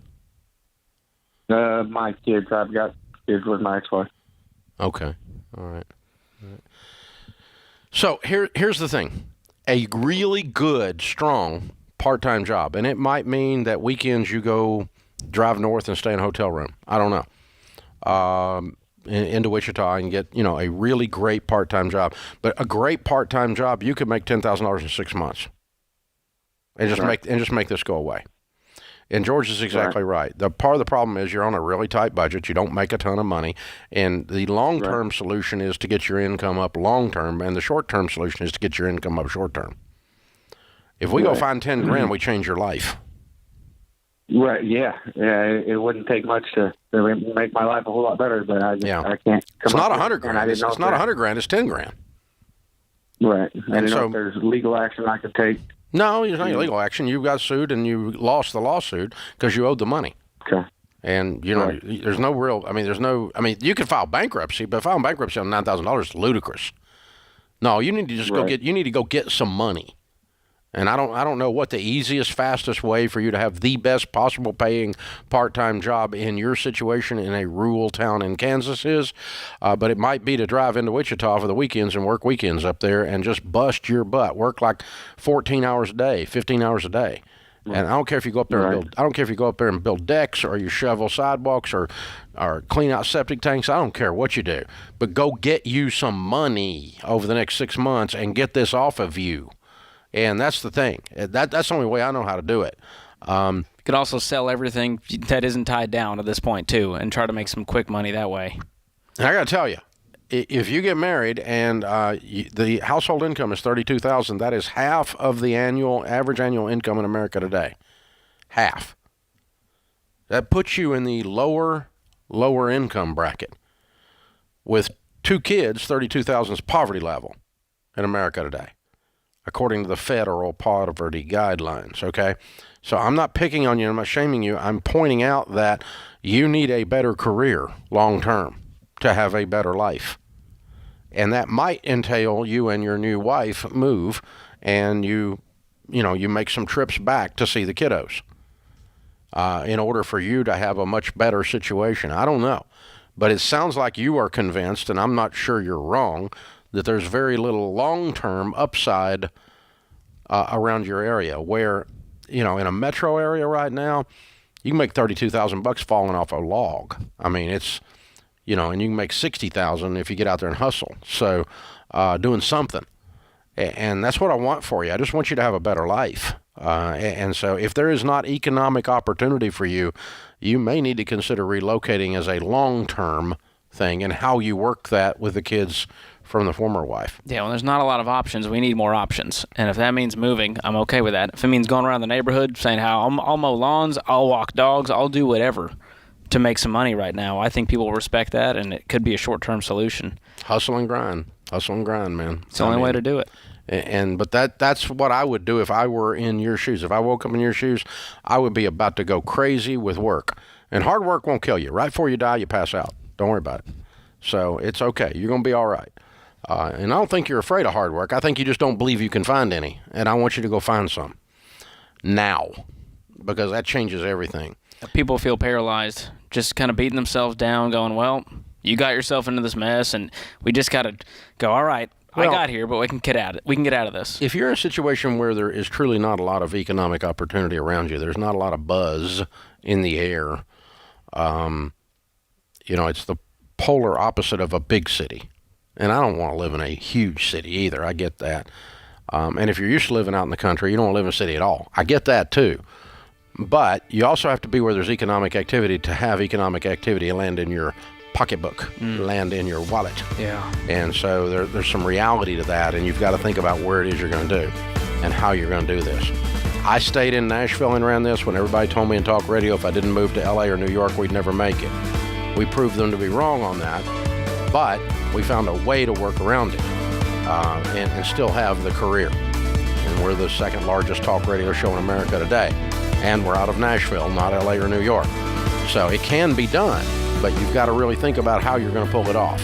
My kids, I've got kids with my ex-wife. Okay. All right. So here's the thing. A really good, strong part-time job, and it might mean that weekends you go drive north and stay in a hotel room. I don't know. Into Wichita and get, a really great part-time job. But a great part-time job, you could make $10,000 in 6 months. And just make this go away. And George is exactly right. The part of the problem is you're on a really tight budget. You don't make a ton of money. And the long-term solution is to get your income up long-term, and the short-term solution is to get your income up short-term. If we go find 10 grand, we change your life. Right, yeah. It wouldn't take much to make my life a whole lot better, but I can't come It's not up with 100 it. grand. It's not 100 grand. It's 10 grand. Right. I didn't so- know if there's legal action I could take. No, it's not illegal action. You got sued and you lost the lawsuit because you owed the money. Okay. And, there's no real, you could file bankruptcy, but filing bankruptcy on $9,000 is ludicrous. No, you need to just go get some money. And I don't know what the easiest, fastest way for you to have the best possible paying part-time job in your situation in a rural town in Kansas is, but it might be to drive into Wichita for the weekends and work weekends up there and just bust your butt, work like 14 hours a day, 15 hours a day. And I don't care if you go up there and build decks or you shovel sidewalks or clean out septic tanks. I don't care what you do, but go get you some money over the next 6 months and get this off of you. And that's the thing. That's the only way I know how to do it. You could also sell everything that isn't tied down at this point, too, and try to make some quick money that way. And I got to tell you, if you get married and the household income is $32,000, that is half of the average annual income in America today. Half. That puts you in the lower income bracket. With 2 kids, $32,000 is poverty level in America today, according to the federal poverty guidelines, okay? So I'm not picking on you, I'm not shaming you. I'm pointing out that you need a better career long term to have a better life. And that might entail you and your new wife move and you make some trips back to see the kiddos in order for you to have a much better situation. I don't know. But it sounds like you are convinced, and I'm not sure you're wrong, that there's very little long-term upside around your area where, in a metro area right now, you can make $32,000 falling off a log. I mean, it's, and you can make $60,000 if you get out there and hustle. So doing something. And that's what I want for you. I just want you to have a better life. And so if there is not economic opportunity for you, you may need to consider relocating as a long-term thing and how you work that with the kids from the former wife. Yeah, well, there's not a lot of options. We need more options. And if that means moving, I'm okay with that. If it means going around the neighborhood saying how I'll mow lawns, I'll walk dogs, I'll do whatever to make some money right now, I think people will respect that, and it could be a short-term solution. Hustle and grind, man. It's the only way to do it. But that's what I would do if I were in your shoes. If I woke up in your shoes, I would be about to go crazy with work. And hard work won't kill you. Right before you die, you pass out. Don't worry about it. So it's okay. You're going to be all right. And I don't think you're afraid of hard work. I think you just don't believe you can find any. And I want you to go find some. now, because that changes everything. People feel paralyzed, just kind of beating themselves down, going, well, you got yourself into this mess, and we just got to go, all right, I got here, but we can get out of this. If you're in a situation where there is truly not a lot of economic opportunity around you, there's not a lot of buzz in the air, it's the polar opposite of a big city. And I don't want to live in a huge city either. I get that. And if you're used to living out in the country, you don't want to live in a city at all. I get that too. But you also have to be where there's economic activity to have economic activity land in your pocketbook, land in your wallet. Yeah. And so there's some reality to that, and you've got to think about where it is you're going to do and how you're going to do this. I stayed in Nashville and ran this when everybody told me in talk radio if I didn't move to LA or New York, we'd never make it. We proved them to be wrong on that, but we found a way to work around it and still have the career. And we're the second largest talk radio show in America today. And we're out of Nashville, not LA or New York. So it can be done, but you've got to really think about how you're going to pull it off.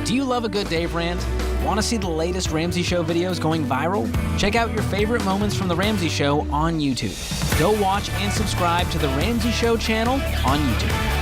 Do you love a good Dave Rant? Want to see the latest Ramsey Show videos going viral? Check out your favorite moments from The Ramsey Show on YouTube. Go watch and subscribe to The Ramsey Show channel on YouTube.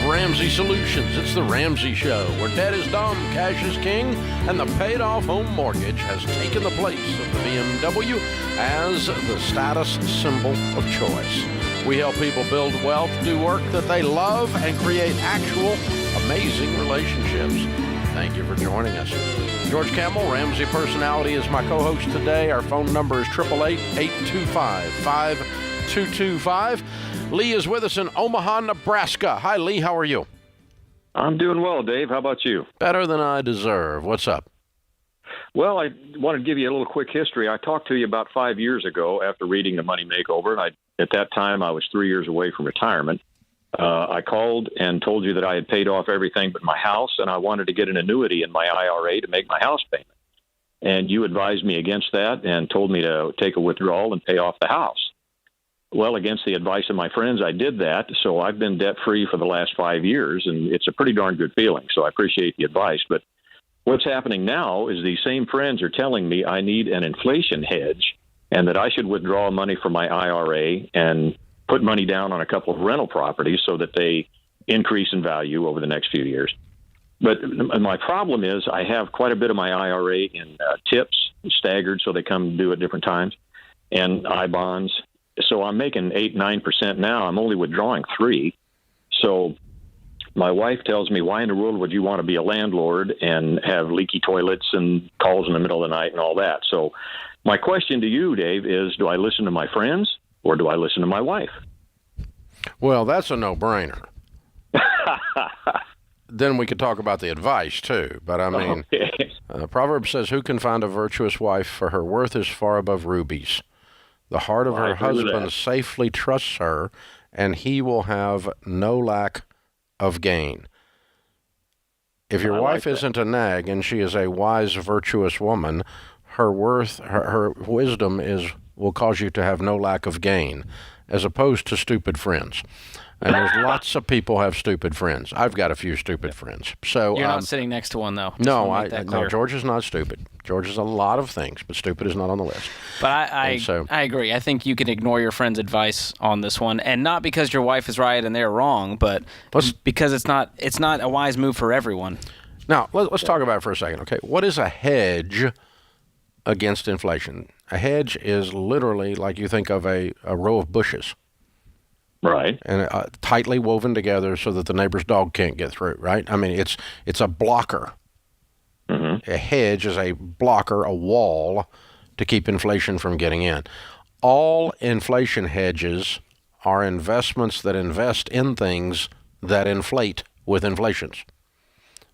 Ramsey Solutions. It's the Ramsey Show, where debt is dumb, cash is king, and the paid-off home mortgage has taken the place of the BMW as the status symbol of choice. We help people build wealth, do work that they love, and create actual amazing relationships. Thank you for joining us. George Campbell, Ramsey Personality, is my co-host today. Our phone number is 888-825-5225. Lee is with us in Omaha, Nebraska. Hi, Lee. How are you? I'm doing well, Dave. How about you? Better than I deserve. What's up? Well, I wanted to give you a little quick history. I talked to you about 5 years ago after reading The Money Makeover. And at that time, I was 3 years away from retirement. I called and told you that I had paid off everything but my house, and I wanted to get an annuity in my IRA to make my house payment. And you advised me against that and told me to take a withdrawal and pay off the house. Well, against the advice of my friends, I did that. So I've been debt-free for the last 5 years, and it's a pretty darn good feeling. So I appreciate the advice. But what's happening now is these same friends are telling me I need an inflation hedge and that I should withdraw money from my IRA and put money down on a couple of rental properties so that they increase in value over the next few years. But my problem is I have quite a bit of my IRA in tips, staggered, so they come due at different times, and I-bonds. So I'm making 8-9% now. I'm only withdrawing 3%. So my wife tells me, why in the world would you want to be a landlord and have leaky toilets and calls in the middle of the night and all that? So my question to you, Dave, is do I listen to my friends or do I listen to my wife? Well, that's a no-brainer. Then we could talk about the advice, too. But, I mean, okay. Proverbs says, who can find a virtuous wife, for her worth is far above rubies. The heart of her husband safely trusts her, and he will have no lack of gain. If your wife isn't a nag and she is a wise, virtuous woman, her worth, her wisdom will cause you to have no lack of gain, as opposed to stupid friends. And there's lots of people have stupid friends. I've got a few stupid friends. So you're not sitting next to one, though. No, George is not stupid. George is a lot of things, but stupid is not on the list. But I agree. I think you can ignore your friend's advice on this one, and not because your wife is right and they're wrong, but because it's not a wise move for everyone. Now, let's talk about it for a second. Okay, what is a hedge against inflation? A hedge is literally like you think of a row of bushes. Right. And tightly woven together so that the neighbor's dog can't get through, right? I mean, it's a blocker. Mm-hmm. A hedge is a blocker, a wall to keep inflation from getting in. All inflation hedges are investments that invest in things that inflate with inflations.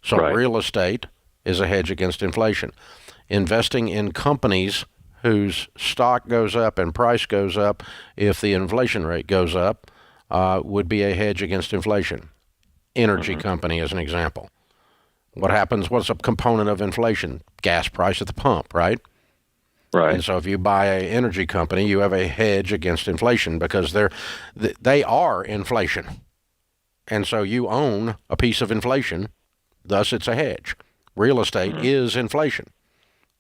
So real estate is a hedge against inflation. Investing in companies whose stock goes up and price goes up if the inflation rate goes up would be a hedge against inflation. Energy company as an example. What happens? What's a component of inflation? Gas price at the pump, right? Right. And so if you buy an energy company, you have a hedge against inflation because they are inflation. And so you own a piece of inflation, thus it's a hedge. Real estate is inflation.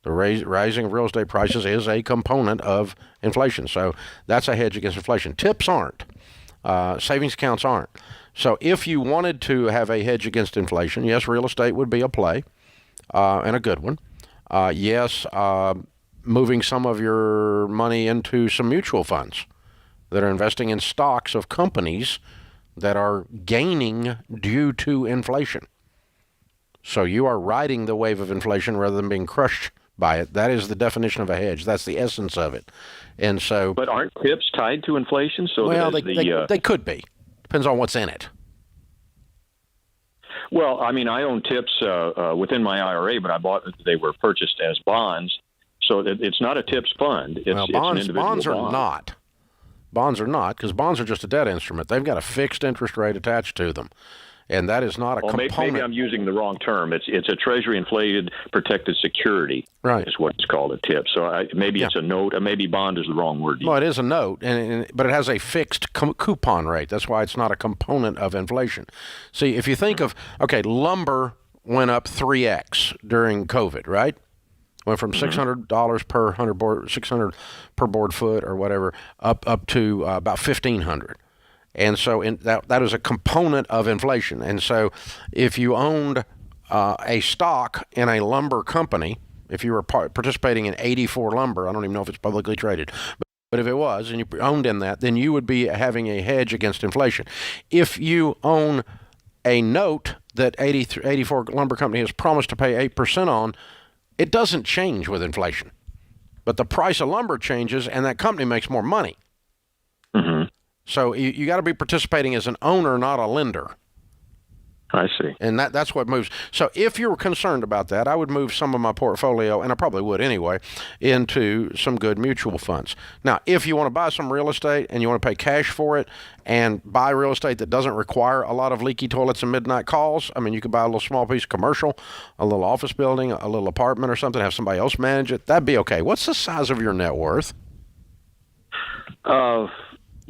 The rising of real estate prices is a component of inflation. So that's a hedge against inflation. Tips aren't. Savings accounts aren't. So if you wanted to have a hedge against inflation, yes, real estate would be a play and a good one. Yes, moving some of your money into some mutual funds that are investing in stocks of companies that are gaining due to inflation. So you are riding the wave of inflation rather than being crushed by it. That is the definition of a hedge. That's the essence of it. And so, but aren't tips tied to inflation? So well, they could be. Depends on what's in it. Well, I mean, I own tips within my IRA, but they were purchased as bonds, so it's not a tips fund. It's an individual bonds are bond. not. Bonds are not, because bonds are just a debt instrument. They've got a fixed interest rate attached to them. And that is not a component. Maybe I'm using the wrong term. It's a Treasury inflated protected security. Right. Is what it's called, a tip. So maybe it's a note. Maybe bond is the wrong word. Well, it is a note, but it has a fixed coupon rate. That's why it's not a component of inflation. See, if you think of, lumber went up 3x during COVID, right? Went from $600 per 100 board, 600 per board foot or whatever, up to about $1,500. And so that is a component of inflation. And so if you owned a stock in a lumber company, if you were participating in 84 Lumber, I don't even know if it's publicly traded, but if it was and you owned in that, then you would be having a hedge against inflation. If you own a note that 84 Lumber Company has promised to pay 8% on, it doesn't change with inflation. But the price of lumber changes and that company makes more money. Mm-hmm. So you got to be participating as an owner, not a lender. I see. And that's what moves. So if you were concerned about that, I would move some of my portfolio, and I probably would anyway, into some good mutual funds. Now, if you want to buy some real estate and you want to pay cash for it and buy real estate that doesn't require a lot of leaky toilets and midnight calls, I mean, you could buy a little small piece of commercial, a little office building, a little apartment or something, have somebody else manage it. That'd be okay. What's the size of your net worth?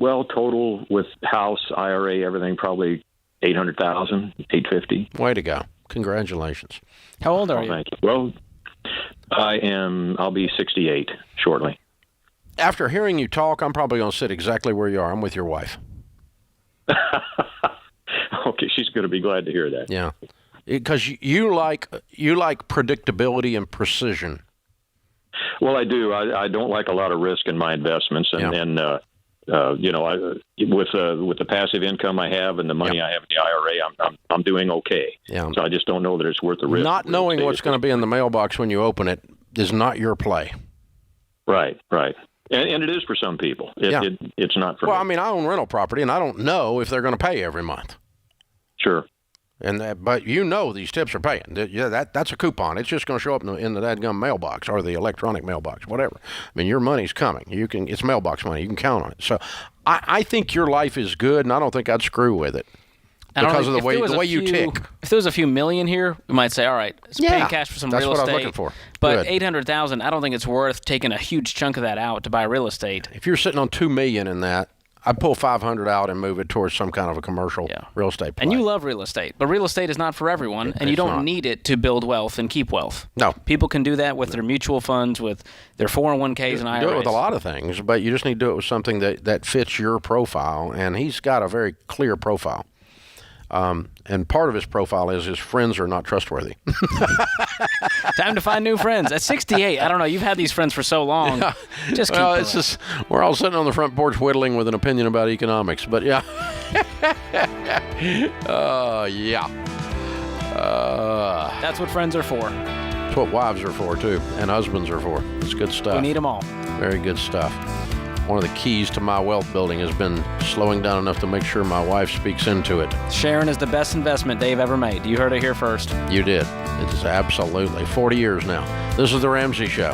Well, total with house, IRA, everything, probably $800,000, $850,000. Way to go! Congratulations. How old are you? Thank you. Well, I'll be 68 shortly. After hearing you talk, I'm probably going to sit exactly where you are. I'm with your wife. Okay, she's going to be glad to hear that. Yeah, because you like predictability and precision. Well, I do. I don't like a lot of risk in my investments, and with the passive income I have and the money I have in the IRA, I'm doing okay. Yeah. So I just don't know that it's worth the risk. Not knowing what's going to be in the mailbox when you open it is not your play. Right. And it is for some people. It's not for me. Well, I mean, I own rental property, and I don't know if they're going to pay every month. Sure. But these tips are paying. That's a coupon. It's just going to show up in the dadgum mailbox or the electronic mailbox, whatever. I mean, your money's coming. It's mailbox money. You can count on it. So I think your life is good, and I don't think I'd screw with it because of the way you tick. If there was a few million here, we might say, all right, it's paying cash for some real estate. That's what I was looking for. But $800,000, I don't think it's worth taking a huge chunk of that out to buy real estate. If you're sitting on $2 million in that, I'd pull $500 out and move it towards some kind of a commercial real estate play. And you love real estate, but real estate is not for everyone, and you don't need it to build wealth and keep wealth. No. People can do that with their mutual funds, with their 401ks and IRAs. Do it with a lot of things, but you just need to do it with something that fits your profile, and he's got a very clear profile. And part of his profile is his friends are not trustworthy. Time to find new friends. At 68, I don't know. You've had these friends for so long. Yeah. Just keep going. It's just we're all sitting on the front porch whittling with an opinion about economics. But yeah, That's what friends are for. That's what wives are for too, and husbands are for. It's good stuff. We need them all. Very good stuff. One of the keys to my wealth building has been slowing down enough to make sure my wife speaks into it. Sharon is the best investment Dave ever made. You heard it here first. You did. It is absolutely 40 years now. This is The Ramsey Show.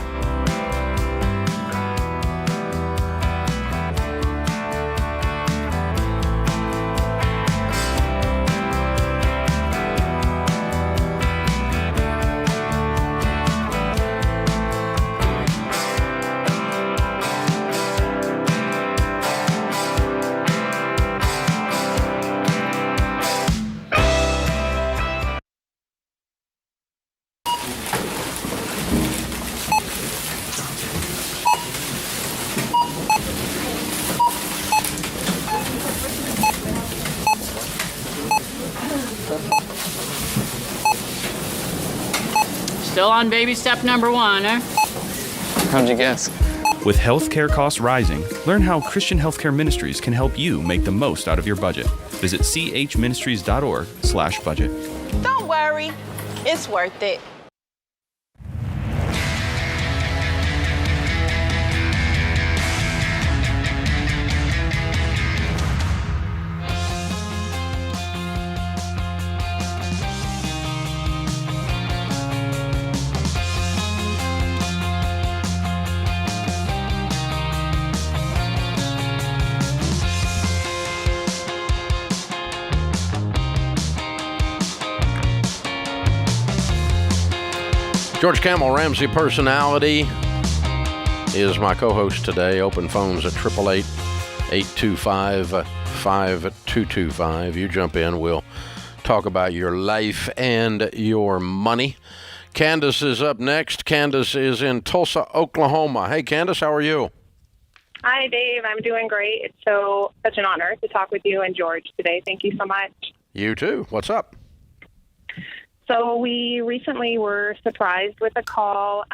Still on baby step number 1, eh? How'd you guess? With healthcare costs rising, learn how Christian Healthcare Ministries can help you make the most out of your budget. Visit chministries.org/budget. Don't worry, it's worth it. George Camel, Ramsey Personality, is my co-host today. Open phones at 888-825-5225. You jump in. We'll talk about your life and your money. Candace is up next. Candace is in Tulsa, Oklahoma. Hey, Candace, how are you? Hi, Dave. I'm doing great. It's such an honor to talk with you and George today. Thank you so much. You too. What's up? So we recently were surprised with a call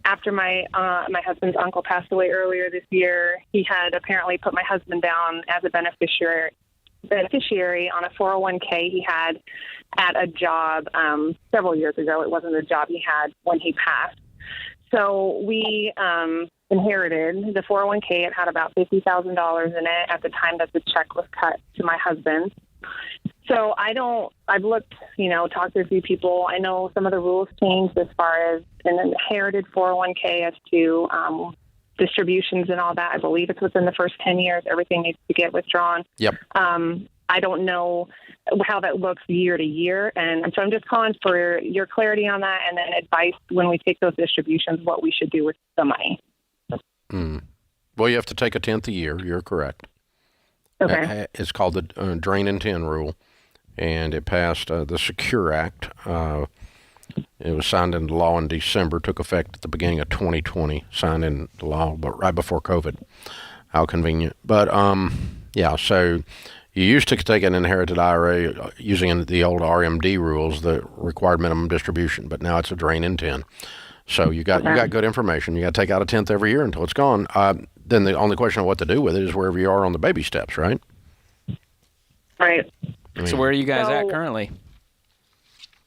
after my husband's uncle passed away earlier this year. He had apparently put my husband down as a beneficiary on a 401k he had at a job several years ago. It wasn't a job he had when he passed. So we inherited the 401k. It had about $50,000 in it at the time that the check was cut to my husband. So I've looked, talked to a few people. I know some of the rules changed as far as an inherited 401k as to distributions and all that. I believe it's within the first 10 years, everything needs to get withdrawn. Yep. I don't know how that looks year to year. And so I'm just calling for your clarity on that and then advice when we take those distributions, what we should do with the money. Well, you have to take a tenth a year. You're correct. Okay. It's called the Drain and 10 rule, and it passed the Secure Act. It was signed into law in December, took effect at the beginning of 2020, signed into law, but right before COVID. How convenient. But, so you used to take an inherited IRA using the old RMD rules, the required minimum distribution, but now it's a Drain and 10. So you got good information. You got to take out a tenth every year until it's gone. Then the only question of what to do with it is wherever you are on the baby steps, right? Right. So where are you guys at currently?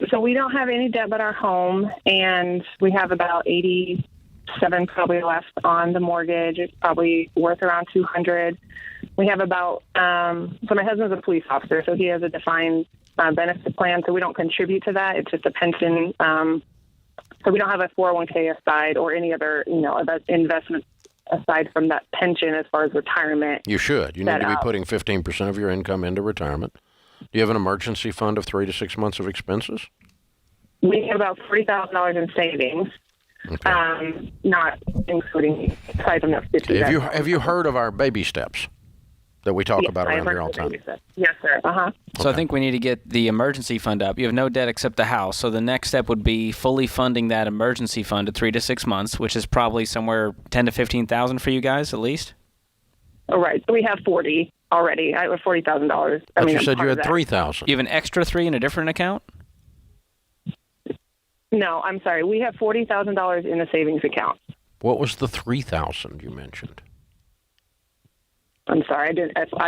So we don't have any debt but our home, and we have about 87 probably left on the mortgage. It's probably worth around 200. We have about so my husband's a police officer, so he has a defined benefit plan. So we don't contribute to that. It's just a pension. So we don't have a 401k aside or any other investment aside from that pension as far as retirement. You should. You need to be putting 15% of your income into retirement. Do you have an emergency fund of 3 to 6 months of expenses? We have about $40,000 in savings, not including aside from that $50,000. Have you heard of our baby steps that we talk about around here all the time? Yes, sir. So I think we need to get the emergency fund up. You have no debt except the house. So the next step would be fully funding that emergency fund at 3 to 6 months, which is probably somewhere 10 to 15,000 for you guys at least. All right. So we have 40 already. I have $40,000. But you said you had 3,000. You have an extra 3 in a different account? No, I'm sorry. We have $40,000 in a savings account. What was the 3,000 you mentioned? I'm sorry, I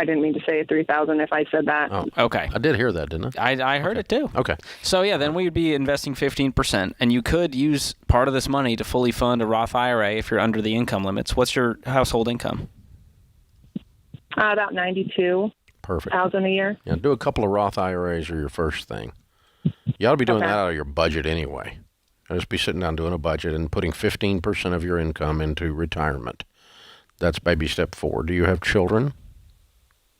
didn't mean to say 3,000 if I said that. Oh, okay. I did hear that, didn't I? I heard it too. Okay. So yeah, then we would be investing 15%, and you could use part of this money to fully fund a Roth IRA if you're under the income limits. What's your household income? About $92,000 a year. Yeah, do a couple of Roth IRAs or your first thing. You ought to be doing that out of your budget anyway. Just be sitting down doing a budget and putting 15% of your income into retirement. That's baby step 4. Do you have children?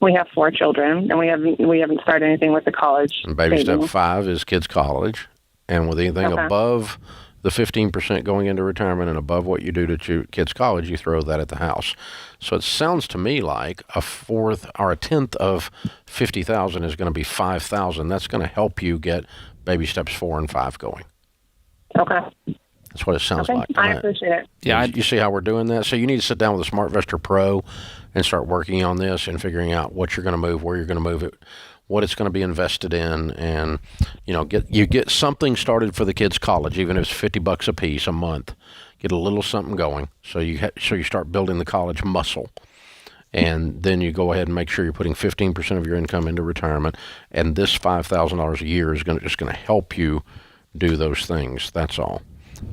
We have 4 children, and we haven't started anything with the college. And baby step 5 is kids' college. And with anything above the 15% going into retirement and above what you do to kids' college, you throw that at the house. So it sounds to me like a fourth or a tenth of 50,000 is going to be 5,000. That's going to help you get baby steps 4 and 5 going. Okay. That's what it sounds like. I appreciate it. Yeah, you see how we're doing that? So you need to sit down with a SmartVestor Pro and start working on this and figuring out what you're going to move, where you're going to move it, what it's going to be invested in, and get something started for the kids' college, even if it's $50 a piece a month. Get a little something going, so you start building the college muscle, and then you go ahead and make sure you're putting 15% of your income into retirement, and this $5,000 a year is just going to help you do those things. That's all.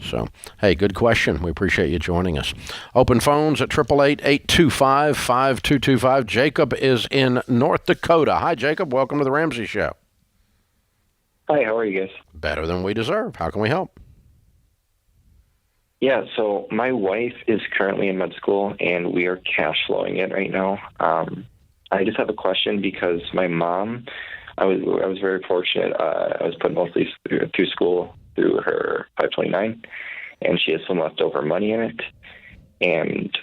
So, hey, good question. We appreciate you joining us. Open phones at 888-825-5225. Jacob is in North Dakota. Hi, Jacob. Welcome to the Ramsey Show. Hi, how are you guys? Better than we deserve. How can we help? Yeah, so my wife is currently in med school, and we are cash flowing it right now. I just have a question because my mom, I was very fortunate. I was put mostly through school through her 529, and she has some leftover money in it. And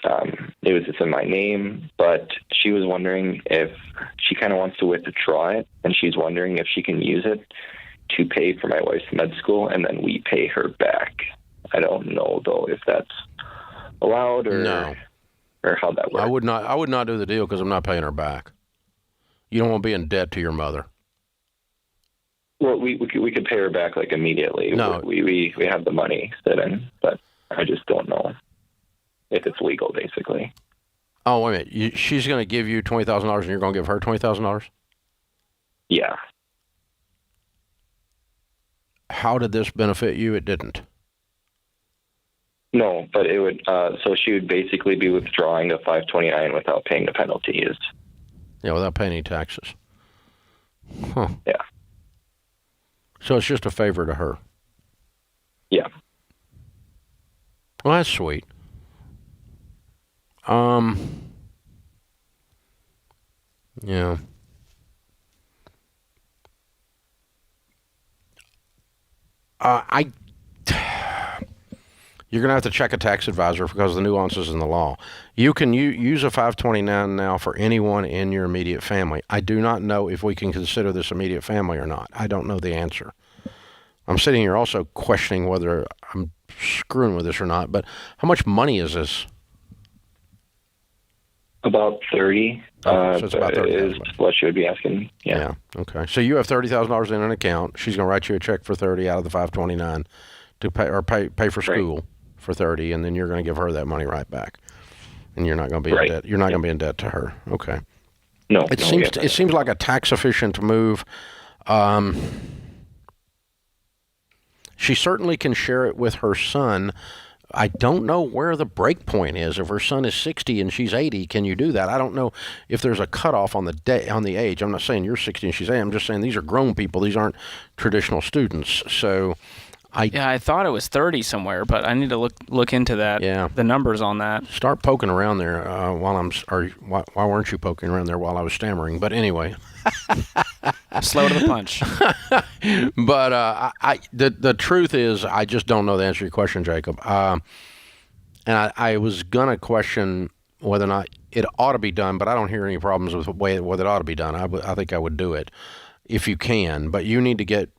it's in my name, but she was wondering if she kind of wants to withdraw it, and she's wondering if she can use it to pay for my wife's med school, and then we pay her back. I don't know though if that's allowed or how that works. I would not do the deal because I'm not paying her back. You don't want to be in debt to your mother. Well, we could pay her back like immediately. No, we have the money set in, but I just don't know if it's legal, basically. Oh, wait a minute. She's going to give you $20,000 and you're going to give her $20,000? Yeah. How did this benefit you? It didn't. No, but it would. So she would basically be withdrawing the 529 without paying the penalties. Yeah, without paying any taxes. Huh. Yeah. So it's just a favor to her. Yeah. Well, that's sweet. Yeah. You're going to have to check a tax advisor because of the nuances in the law. You can use a 529 now for anyone in your immediate family. I do not know if we can consider this immediate family or not. I don't know the answer. I'm sitting here also questioning whether I'm screwing with this or not, but how much money is this? About 30. So it's about 30. Is what she would be asking. Yeah. Okay. So you have $30,000 in an account. She's going to write you a check for 30 out of the 529 to pay for school for 30, and then you're going to give her that money right back, and you're not going to be in debt. You're not going to be in debt to her. Okay. No. It seems like a tax efficient move. She certainly can share it with her son. I don't know where the break point is. If her son is 60 and she's 80, can you do that? I don't know if there's a cutoff on the age. I'm not saying you're 60 and she's 80. I'm just saying these are grown people. These aren't traditional students. So I thought it was 30 somewhere, but I need to look into that. Yeah. The numbers on that. Start poking around there why weren't you poking around there while I was stammering? But anyway. Slow to the punch. But the truth is, I just don't know the answer to your question, Jacob. And I was gonna question whether or not it ought to be done, but I don't hear any problems with the way it ought to be done. I think I would do it if you can, but you need to get.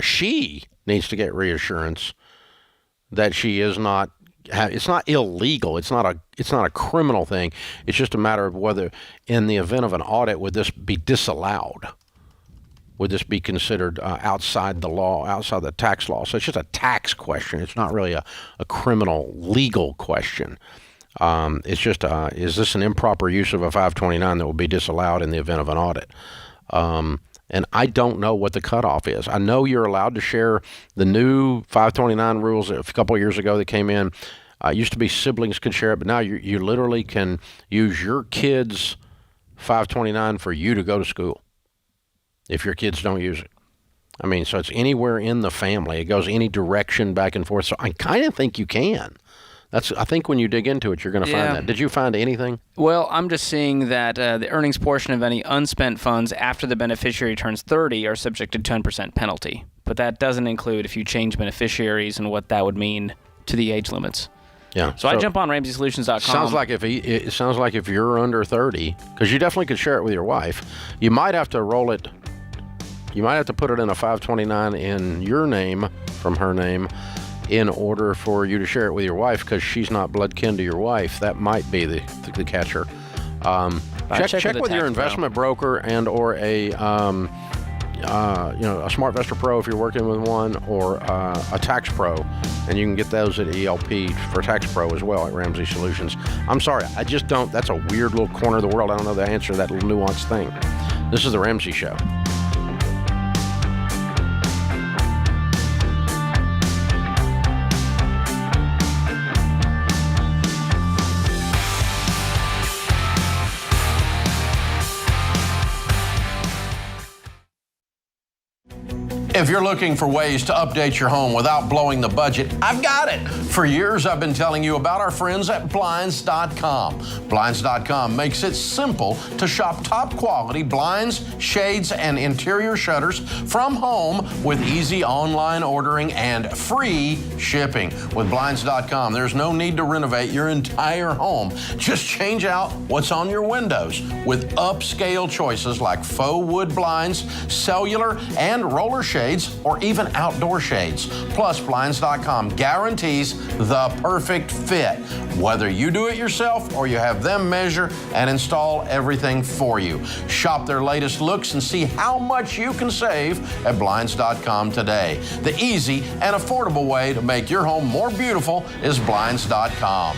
She needs to get reassurance that she is not. It's not illegal. It's not a criminal thing. It's just a matter of whether, in the event of an audit, would this be disallowed? Would this be considered outside the law, outside the tax law? So it's just a tax question. It's not really a criminal legal question. It's just, is this an improper use of a 529 that will be disallowed in the event of an audit? And I don't know what the cutoff is. I know you're allowed to share the new 529 rules a couple of years ago that came in. Used to be siblings could share it, but now you literally can use your kids' 529 for you to go to school if your kids don't use it. I mean, so it's anywhere in the family. It goes any direction back and forth. So I kind of think you can. I think when you dig into it, you're going to find that. Did you find anything? Well, I'm just seeing that the earnings portion of any unspent funds after the beneficiary turns 30 are subject to 10% penalty. But that doesn't include if you change beneficiaries and what that would mean to the age limits. Yeah. So I jump on RamseySolutions.com. Sounds like if you're under 30, because you definitely could share it with your wife, you might have to roll it. You might have to put it in a 529 in your name from her name, in order for you to share it with your wife, because she's not blood kin to your wife. That might be the catcher. Check with your investment broker and or a a Smart Investor Pro if you're working with one, or a Tax Pro, and you can get those at ELP for Tax Pro as well at Ramsey Solutions. I'm sorry, I just don't. That's a weird little corner of the world. I don't know the answer to that little nuanced thing. This is the Ramsey Show. If you're looking for ways to update your home without blowing the budget, I've got it. For years, I've been telling you about our friends at Blinds.com. Blinds.com makes it simple to shop top quality blinds, shades, and interior shutters from home with easy online ordering and free shipping. With Blinds.com, there's no need to renovate your entire home. Just change out what's on your windows with upscale choices like faux wood blinds, cellular, and roller shades, or even outdoor shades. Plus, Blinds.com guarantees the perfect fit, whether you do it yourself or you have them measure and install everything for you. Shop their latest looks and see how much you can save at Blinds.com today. The easy and affordable way to make your home more beautiful is Blinds.com.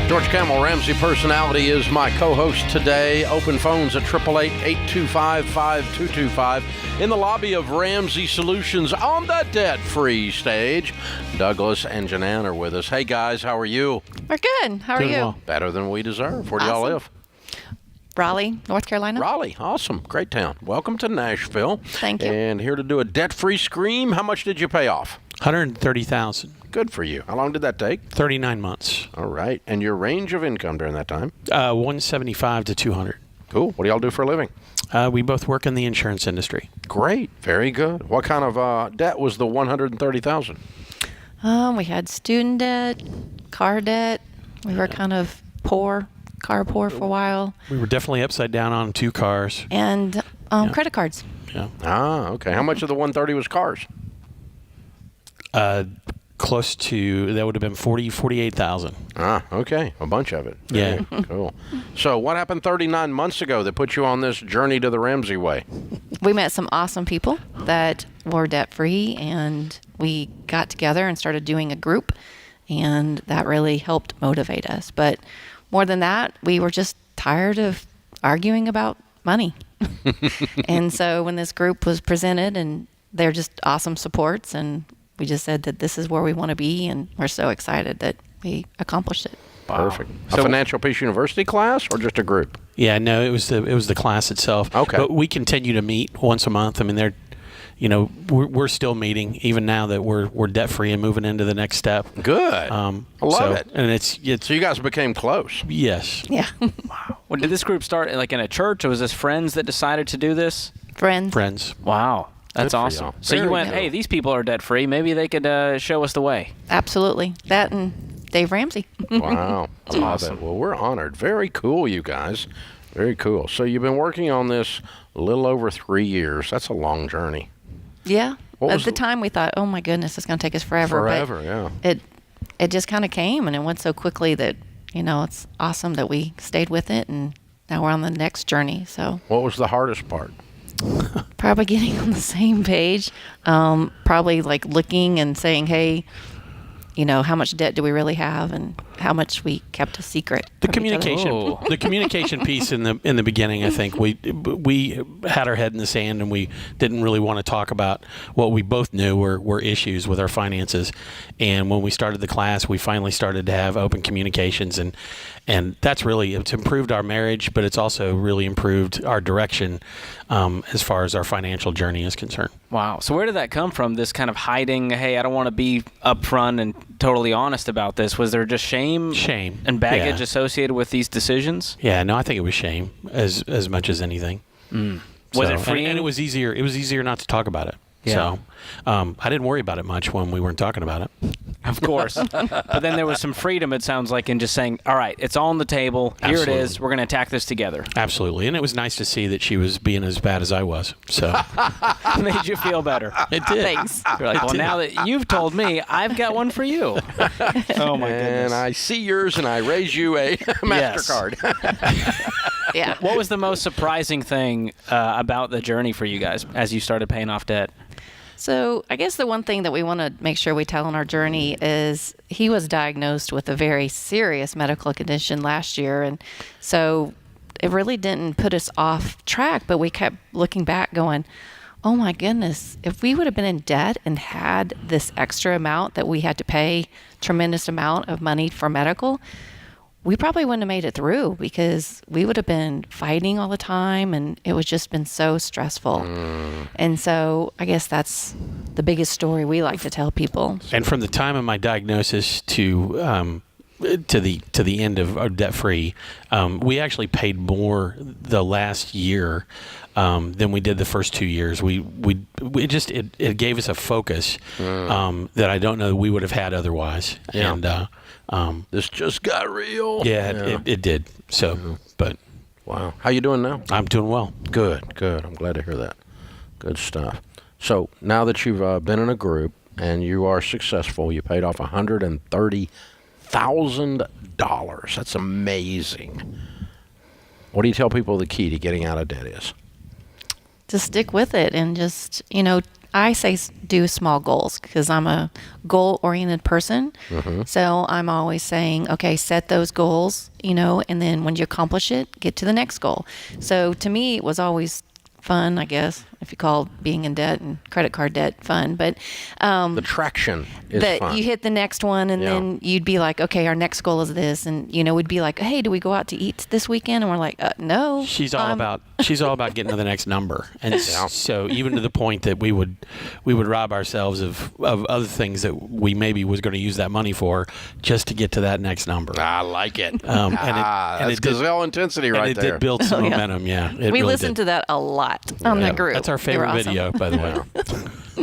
George Camel, Ramsey Personality, is my co-host today. Open phones at 888-825-5225 in the lobby of Ramsey Solutions on the debt-free stage. Douglas and Janan are with us. Hey, guys, how are you? We're good. How are you? Well. Better than we deserve. Where do y'all live? Raleigh, North Carolina. Raleigh. Awesome. Great town. Welcome to Nashville. Thank you. And here to do a debt-free scream. How much did you pay off? $130,000. Good for you. How long did that take? 39 months. All right. And your range of income during that time? 175 to 200. Cool. What do y'all do for a living? We both work in the insurance industry. Great. Very good. What kind of debt was the $130,000? We had student debt, car debt. We were kind of poor, car poor for a while. We were definitely upside down on 2 cars. And credit cards. Yeah. Ah, okay. How much of the 130 was cars? Close to, that would have been 48,000. Ah, okay. A bunch of it. Yeah. Cool. So what happened 39 months ago that put you on this journey to the Ramsey way? We met some awesome people that were debt-free, and we got together and started doing a group, and that really helped motivate us. But more than that, we were just tired of arguing about money. And so when this group was presented, and they're just awesome supports, and we just said that this is where we want to be, and we're so excited that we accomplished it. Wow. Perfect. A Financial Peace University class or just a group? Yeah, no, it was the class itself. Okay. But we continue to meet once a month. I mean, we're still meeting even now that we're debt free and moving into the next step. Good. I love it. And it's so you guys became close. Yes. Yeah. Wow. Well, did this group start like in a church, or was this friends that decided to do this? Friends. Wow. That's awesome. So you went, hey, these people are debt free. Maybe they could show us the way. Absolutely. That and Dave Ramsey. Wow. I love it. Well, we're honored. Very cool, you guys. Very cool. So you've been working on this a little over 3 years. That's a long journey. Yeah. At the time, we thought, oh, my goodness, it's going to take us forever. Forever, yeah. It just kind of came, and it went so quickly that, it's awesome that we stayed with it, and now we're on the next journey. So. What was the hardest part? Probably getting on the same page. Probably like looking and saying, hey, how much debt do we really have, and how much we kept a secret. The communication piece in the beginning, I think we had our head in the sand, and we didn't really want to talk about what we both knew were issues with our finances. And when we started the class, we finally started to have open communications, and that's really, it's improved our marriage, but it's also really improved our direction as far as our financial journey is concerned. Wow. So where did that come from, this kind of hiding, hey, I don't want to be upfront and totally honest about this. Was there just shame and baggage associated with these decisions? Yeah, no, I think it was shame as much as anything. Was it freeing? And it was easier. It was easier not to talk about it. Yeah. So I didn't worry about it much when we weren't talking about it. Of course. But then there was some freedom, it sounds like, in just saying, all right, it's all on the table. Here it is. We're going to attack this together. Absolutely. And it was nice to see that she was being as bad as I was. So it made you feel better. It did. Thanks. You're like, well, now that you've told me, I've got one for you. Oh, my goodness. And I see yours, and I raise you a MasterCard. Yeah. What was the most surprising thing about the journey for you guys as you started paying off debt? So I guess the one thing that we want to make sure we tell in our journey is he was diagnosed with a very serious medical condition last year. And so it really didn't put us off track, but we kept looking back going, oh my goodness, if we would have been in debt and had this extra amount that we had to pay, tremendous amount of money for medical, we probably wouldn't have made it through because we would have been fighting all the time and it would just been so stressful. And so I guess that's the biggest story we like to tell people. And from the time of my diagnosis to the end of debt free, we actually paid more the last year than we did the first 2 years. It gave us a focus that I don't know that we would have had otherwise. Yeah. And this just got real. Yeah. It did. So, but wow, how you doing now? I'm doing well. Good. I'm glad to hear that. Good stuff. So now that you've been in a group and you are successful, you paid off $130,000. That's amazing. What do you tell people the key to getting out of debt is? To stick with it and just, I say do small goals because I'm a goal-oriented person. So I'm always saying, okay, set those goals, and then when you accomplish it, get to the next goal. So to me, it was always fun, I guess, if you call being in debt and credit card debt fun. But the traction is fun. You hit the next one, and then you'd be like, okay, our next goal is this, and we'd be like, hey, do we go out to eat this weekend? And we're like, no. She's all about getting to the next number, and so even to the point that we would rob ourselves of other things that we maybe was going to use that money for just to get to that next number. I like it. That's gazelle intensity right and there. It did build some momentum. Yeah, we really listened to that a lot on the group. That's our favorite video, by the way.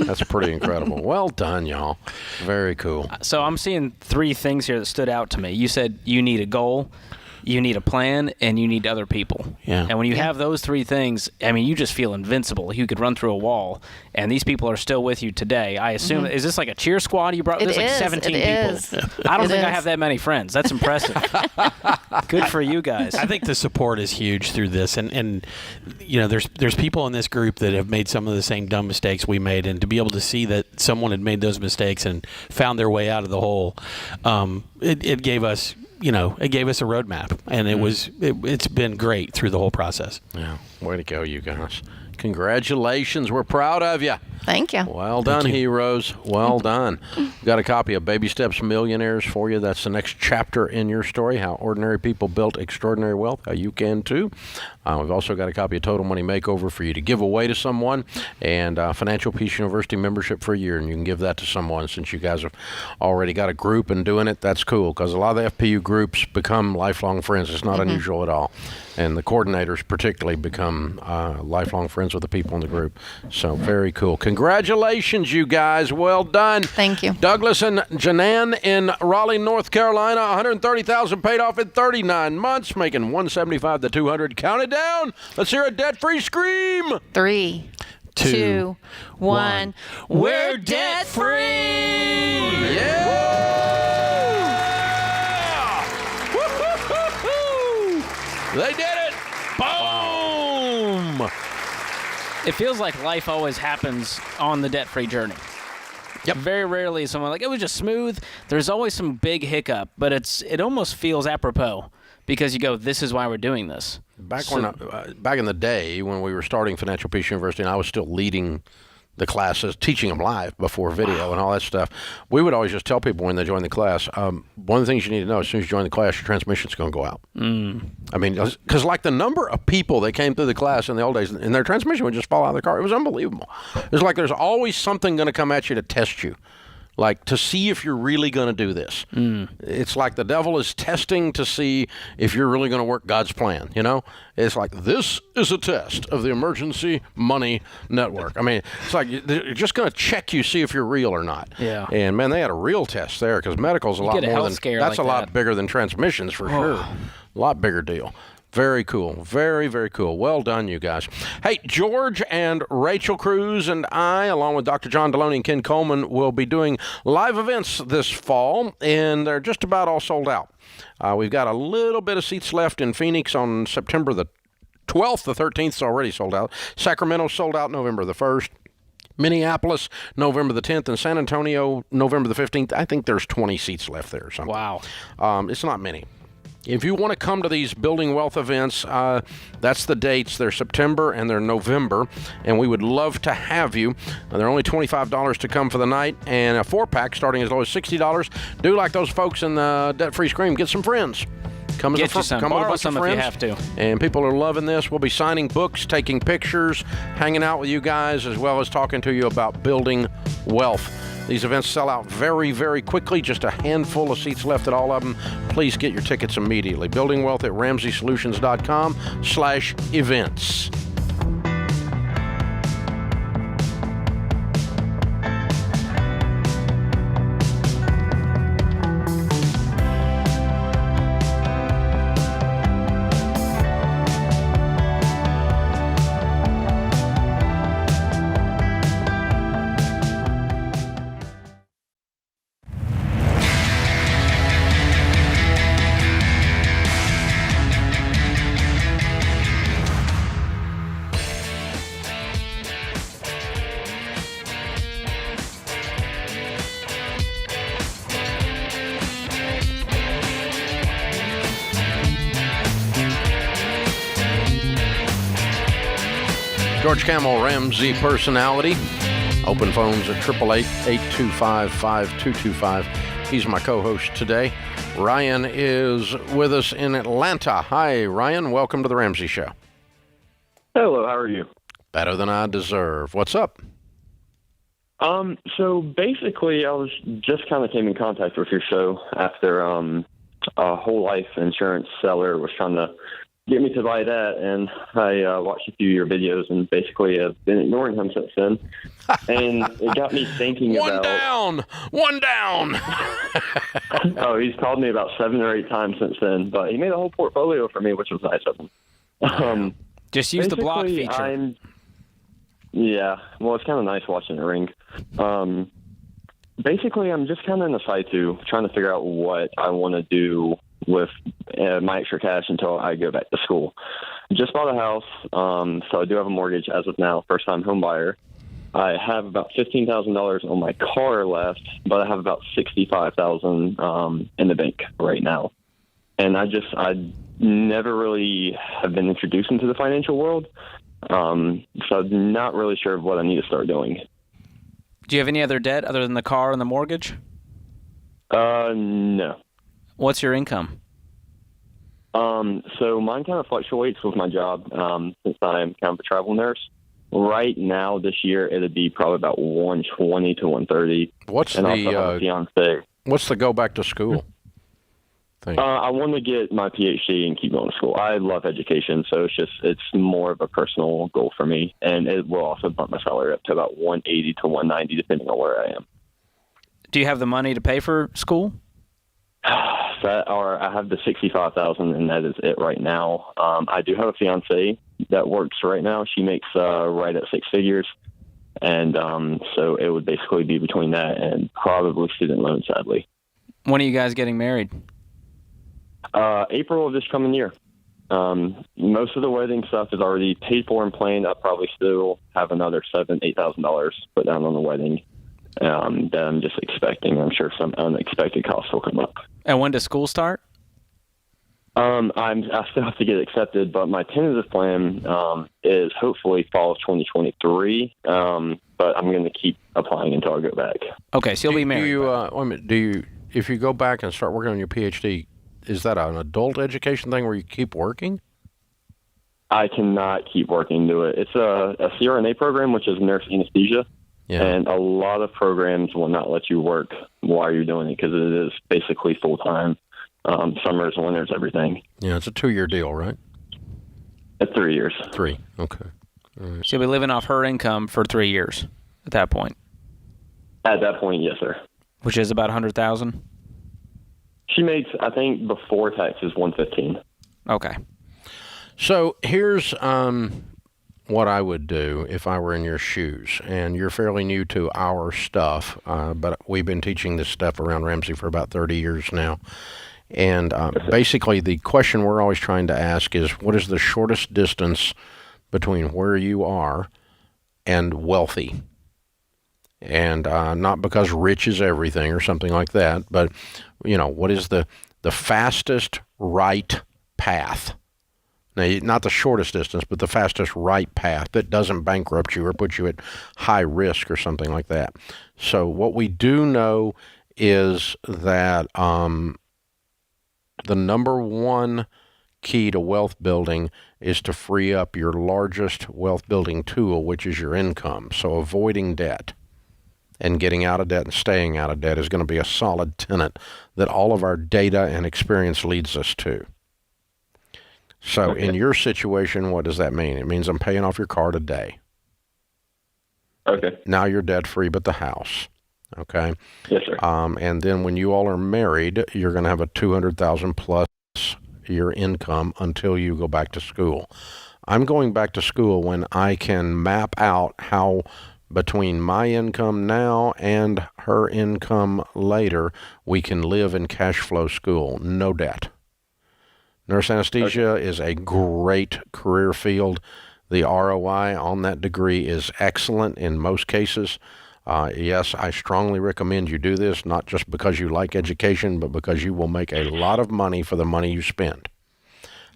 That's pretty incredible. Well done, y'all. Very cool. So I'm seeing three things here that stood out to me. You said you need a goal, you need a plan, and you need other people. Yeah. And when you have those three things, you just feel invincible. You could run through a wall, and these people are still with you today. I assume, is this like a cheer squad you brought? There's like 17 people. I don't think I have that many friends. That's impressive. Good for you guys. I think the support is huge through this, and there's people in this group that have made some of the same dumb mistakes we made, and to be able to see that someone had made those mistakes and found their way out of the hole, it gave us. It gave us a roadmap, and it's been great through the whole process. Yeah, way to go, you guys. Congratulations. We're proud of you. Thank you. Well done, heroes. Well done. We've got a copy of Baby Steps Millionaires for you. That's the next chapter in your story, how ordinary people built extraordinary wealth, how you can too. We've also got a copy of Total Money Makeover for you to give away to someone, and Financial Peace University membership for a year, and you can give that to someone. Since you guys have already got a group and doing it, that's cool, because a lot of the FPU groups become lifelong friends. It's not unusual at all. And the coordinators particularly become lifelong friends with the people in the group. So very cool. Congratulations, you guys. Well done. Thank you. Douglas and Janan in Raleigh, North Carolina. $130,000 paid off in 39 months, making $175 to $200. Count it down. Let's hear a debt-free scream. 3, 2, 1. We're debt-free. Yeah. They did it. Boom. It feels like life always happens on the debt-free journey. Yep. Very rarely is someone like, it was just smooth. There's always some big hiccup, but it almost feels apropos because you go, this is why we're doing this. Back in the day when we were starting Financial Peace University and I was still leading the classes, teaching them live before video and all that stuff, we would always just tell people when they join the class, one of the things you need to know, as soon as you join the class, your transmission's going to go out. I mean, because like the number of people that came through the class in the old days, and their transmission would just fall out of the car. It was unbelievable. It was like there's always something going to come at you to test you. like to see if you're really going to do this. It's like the devil is testing to see if you're really going to work God's plan. It's like, this is a test of the emergency money network. I mean, it's like they're just going to check you, see if you're real or not. Yeah. And man, they had a real test there, because medical's a lot get a more health than scare that's like a lot that. bigger than transmissions for sure. A lot bigger deal. Very cool. Very, very cool. Well done, you guys. Hey, George and Rachel Cruz and I, along with Dr. John Deloney and Ken Coleman, will be doing live events this fall, and they're just about all sold out. We've got a little bit of seats left in Phoenix on September the 12th. The 13th is already sold out. Sacramento sold out November the 1st. Minneapolis, November the 10th, and San Antonio, November the 15th. I think there's 20 seats left there or something. Wow. It's not many. If you want to come to these Building Wealth events, that's the dates. They're September and they're November, and we would love to have you. They're only $25 to come for the night, and a 4-pack starting as low as $60. Do like those folks in the Debt Free Scream. Get some friends. Come Get you some. come with a Borrow bunch some of if you friends. have to. And people are loving this. We'll be signing books, taking pictures, hanging out with you guys, as well as talking to you about building wealth. These events sell out very, very quickly. Just a handful of seats left at all of them. Please get your tickets immediately. Building Wealth at RamseySolutions.com/events. George Camel, Ramsey personality. Open phones at 888-825-5225. He's my co-host today. Ryan is with us in Atlanta. Hi, Ryan. Welcome to the Ramsey Show. Hello, how are you? Better than I deserve. What's up? So basically, I was just kind of came in contact with your show after a whole life insurance seller was trying to get me to buy that, and I watched a few of your videos, and basically I've been ignoring him since then. And it got me thinking One down! Oh, he's called me about 7 or 8 times since then, but he made a whole portfolio for me, which was nice of him. Just use the block feature. Yeah, well, it's kind of nice watching it ring. Basically, I'm just kind of in the situ, trying to figure out what I want to do with my extra cash until I go back to school. Just bought a house, so I do have a mortgage as of now, first-time home buyer. I have about $15,000 on my car left, but I have about $65,000 in the bank right now. And I never really have been introduced into the financial world, so I'm not really sure of what I need to start doing. Do you have any other debt other than the car and the mortgage? No. What's your income? So mine kind of fluctuates with my job, since I'm kind of a travel nurse. Right now, this year, it'd be probably about 120 to 130. What's and also have a fiance. What's the go back to school thing? I want to get my PhD and keep going to school. I love education, so it's more of a personal goal for me, and it will also bump my salary up to about 180 to 190, depending on where I am. Do you have the money to pay for school? I have the $65,000, and that is it right now. I do have a fiance that works right now. She makes right at 6 figures, and so it would basically be between that and probably student loan, sadly. When are you guys getting married? April of this coming year. Most of the wedding stuff is already paid for and planned. I'll probably still have another $7,000-8,000 put down on the wedding that I'm just expecting. I'm sure some unexpected costs will come up. And when does school start? I still have to get accepted, but my tentative plan is hopefully fall of 2023. But I'm going to keep applying until I go back. Okay, so you'll be married. If you go back and start working on your PhD, is that an adult education thing where you keep working? I cannot keep working to it. It's a CRNA program, which is nurse anesthesia. Yeah. And a lot of programs will not let you work while you're doing it because it is basically full-time, summers, winters, everything. Yeah, it's a 2-year deal, right? It's 3 years. 3, okay. All right. She'll be living off her income for 3 years at that point. At that point, yes, sir. Which is about $100,000? She makes, I think, before taxes, $115,000. Okay. So here's what I would do if I were in your shoes. And you're fairly new to our stuff, but we've been teaching this stuff around Ramsey for about 30 years now. And basically the question we're always trying to ask is, what is the shortest distance between where you are and wealthy? And not because rich is everything or something like that, but, what is the fastest right path? Now, not the shortest distance, but the fastest right path that doesn't bankrupt you or put you at high risk or something like that. So what we do know is that the number one key to wealth building is to free up your largest wealth building tool, which is your income. So avoiding debt and getting out of debt and staying out of debt is going to be a solid tenet that all of our data and experience leads us to. So in your situation, what does that mean? It means I'm paying off your car today. Okay. Now you're debt free, but the house. Okay. Yes, sir. And then when you all are married, you're going to have a $200,000 plus your income until you go back to school. I'm going back to school when I can map out how between my income now and her income later, we can live in cash flow school, no debt. Nurse anesthesia is a great career field. The ROI on that degree is excellent in most cases. Yes, I strongly recommend you do this, not just because you like education, but because you will make a lot of money for the money you spend.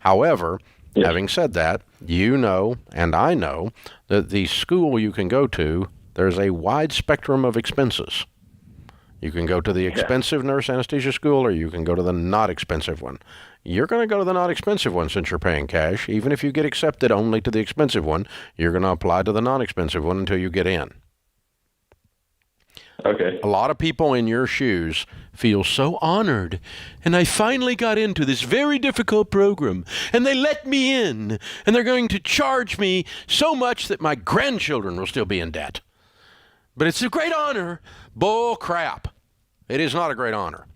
However, having said that, you know, and I know, that the school you can go to, there's a wide spectrum of expenses. You can go to the expensive nurse anesthesia school, or you can go to the not expensive one. You're going to go to the not expensive one since you're paying cash. Even if you get accepted only to the expensive one, you're going to apply to the non-expensive one until you get in. Okay. A lot of people in your shoes feel so honored, and I finally got into this very difficult program, and they let me in, and they're going to charge me so much that my grandchildren will still be in debt. But it's a great honor. Bull crap. It is not a great honor.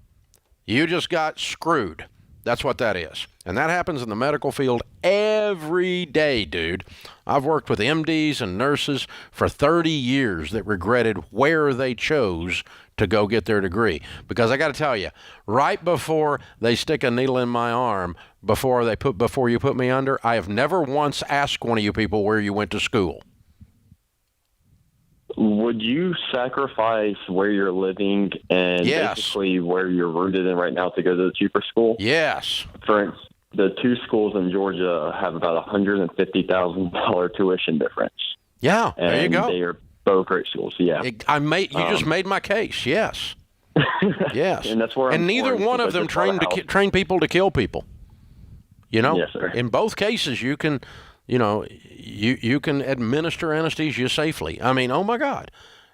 You just got screwed. That's what that is. And that happens in the medical field every day, dude. I've worked with MDs and nurses for 30 years that regretted where they chose to go get their degree. Because I got to tell you, right before they stick a needle in my arm, before you put me under, I have never once asked one of you people where you went to school. Would you sacrifice where you're living and basically where you're rooted in right now to go to the cheaper school? Yes. For instance, the two schools in Georgia have about $150,000 tuition difference. Yeah, there you go. They are both great schools. Yeah, you just made my case. Yes, yes. And that's where. And neither one of them train people to kill people. You know, yes, sir. In both cases, you can. You can administer anesthesia safely. I mean, oh my God.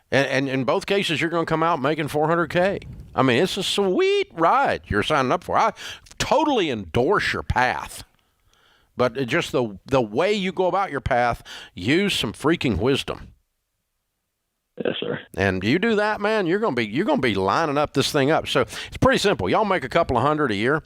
And in both cases, you're going to come out making $400K. I mean, it's a sweet ride you're signing up for. I totally endorse your path. But just the way you go about your path, use some freaking wisdom. Yes, sir. And you do that, man, you're going to be lining up this thing up. So it's pretty simple. Y'all make a couple of $100 a year.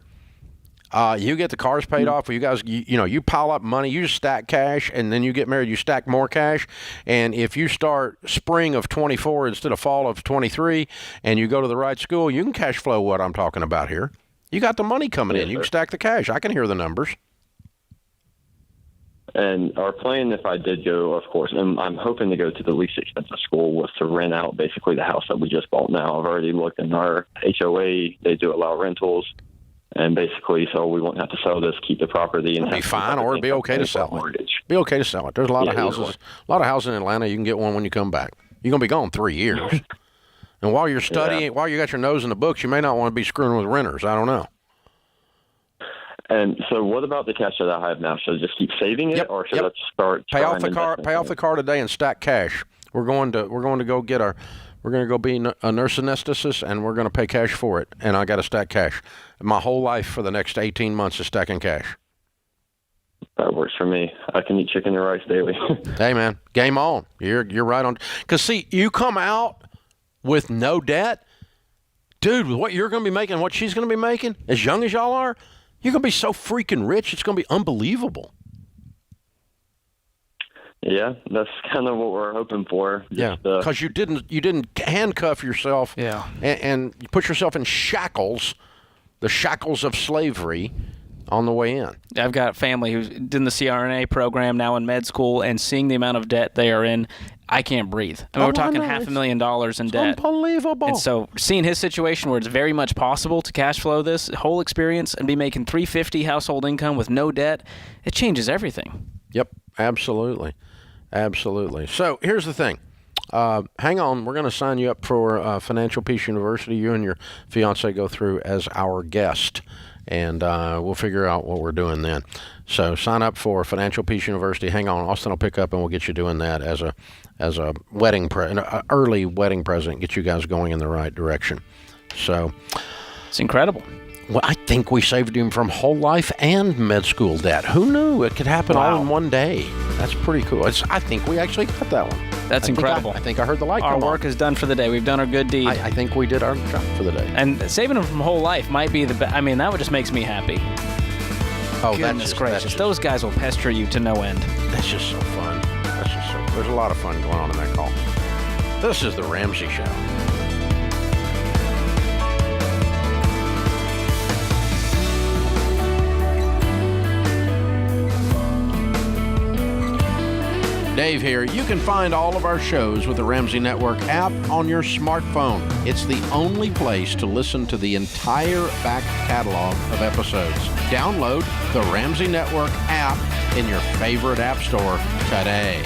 You get the cars paid off. You guys, you pile up money. You just stack cash, and then you get married. You stack more cash, and if you start spring of 24 instead of fall of 23, and you go to the right school, you can cash flow what I'm talking about here. You got the money coming in. You can stack the cash. I can hear the numbers. And our plan, if I did go, of course, and I'm hoping to go to the least expensive school, was to rent out basically the house that we just bought now. I've already looked in our HOA. They do allow rentals. And basically, so we won't have to sell this, keep the property, and it'll be fine, or it'd be okay to sell it. Be okay to sell it. There's a lot of houses. A lot of houses in Atlanta. You can get one when you come back. You're gonna be gone 3 years, and while you're studying, while you got your nose in the books, you may not want to be screwing with renters. I don't know. And so, what about the cash that I have now? Should I just keep saving it, or should I start? Pay off the car. Pay off the car today and stack cash. We're going to go get our. We're going to go be a nurse anesthetist, and we're going to pay cash for it. And I got to stack cash. My whole life for the next 18 months is stacking cash. That works for me. I can eat chicken and rice daily. Hey, man, game on. You're right on. Because, see, you come out with no debt, dude, with what you're going to be making, what she's going to be making, as young as y'all are, you're going to be so freaking rich, it's going to be unbelievable. Yeah, that's kind of what we're hoping for. Yeah, because you didn't handcuff yourself. Yeah, and you put yourself in shackles, the shackles of slavery, on the way in. I've got family who's in the CRNA program now in med school, and seeing the amount of debt they are in, I can't breathe. I mean, we're talking $500,000 in debt. Unbelievable. And so seeing his situation where it's very much possible to cash flow this whole experience and be making $350 household income with no debt, it changes everything. Yep, absolutely. Absolutely. So here's the thing. Hang on. We're going to sign you up for Financial Peace University. You and your fiance go through as our guest, and we'll figure out what we're doing then. So sign up for Financial Peace University. Hang on. Austin will pick up, and we'll get you doing that as a wedding early wedding present. Get you guys going in the right direction. So it's incredible. Well, I think we saved him from whole life and med school debt. Who knew it could happen all in one day? That's pretty cool. I think we actually got that one. That's incredible. I think I heard the light. Our work is done for the day. We've done our good deed. I think we did our job for the day. And saving them from whole life might be the best. I mean, that just makes me happy. Oh, goodness gracious. Those guys will pester you to no end. That's just so fun. There's a lot of fun going on in that call. This is the Ramsey Show. Dave here. You can find all of our shows with the Ramsey Network app on your smartphone. It's the only place to listen to the entire back catalog of episodes. Download the Ramsey Network app in your favorite app store today.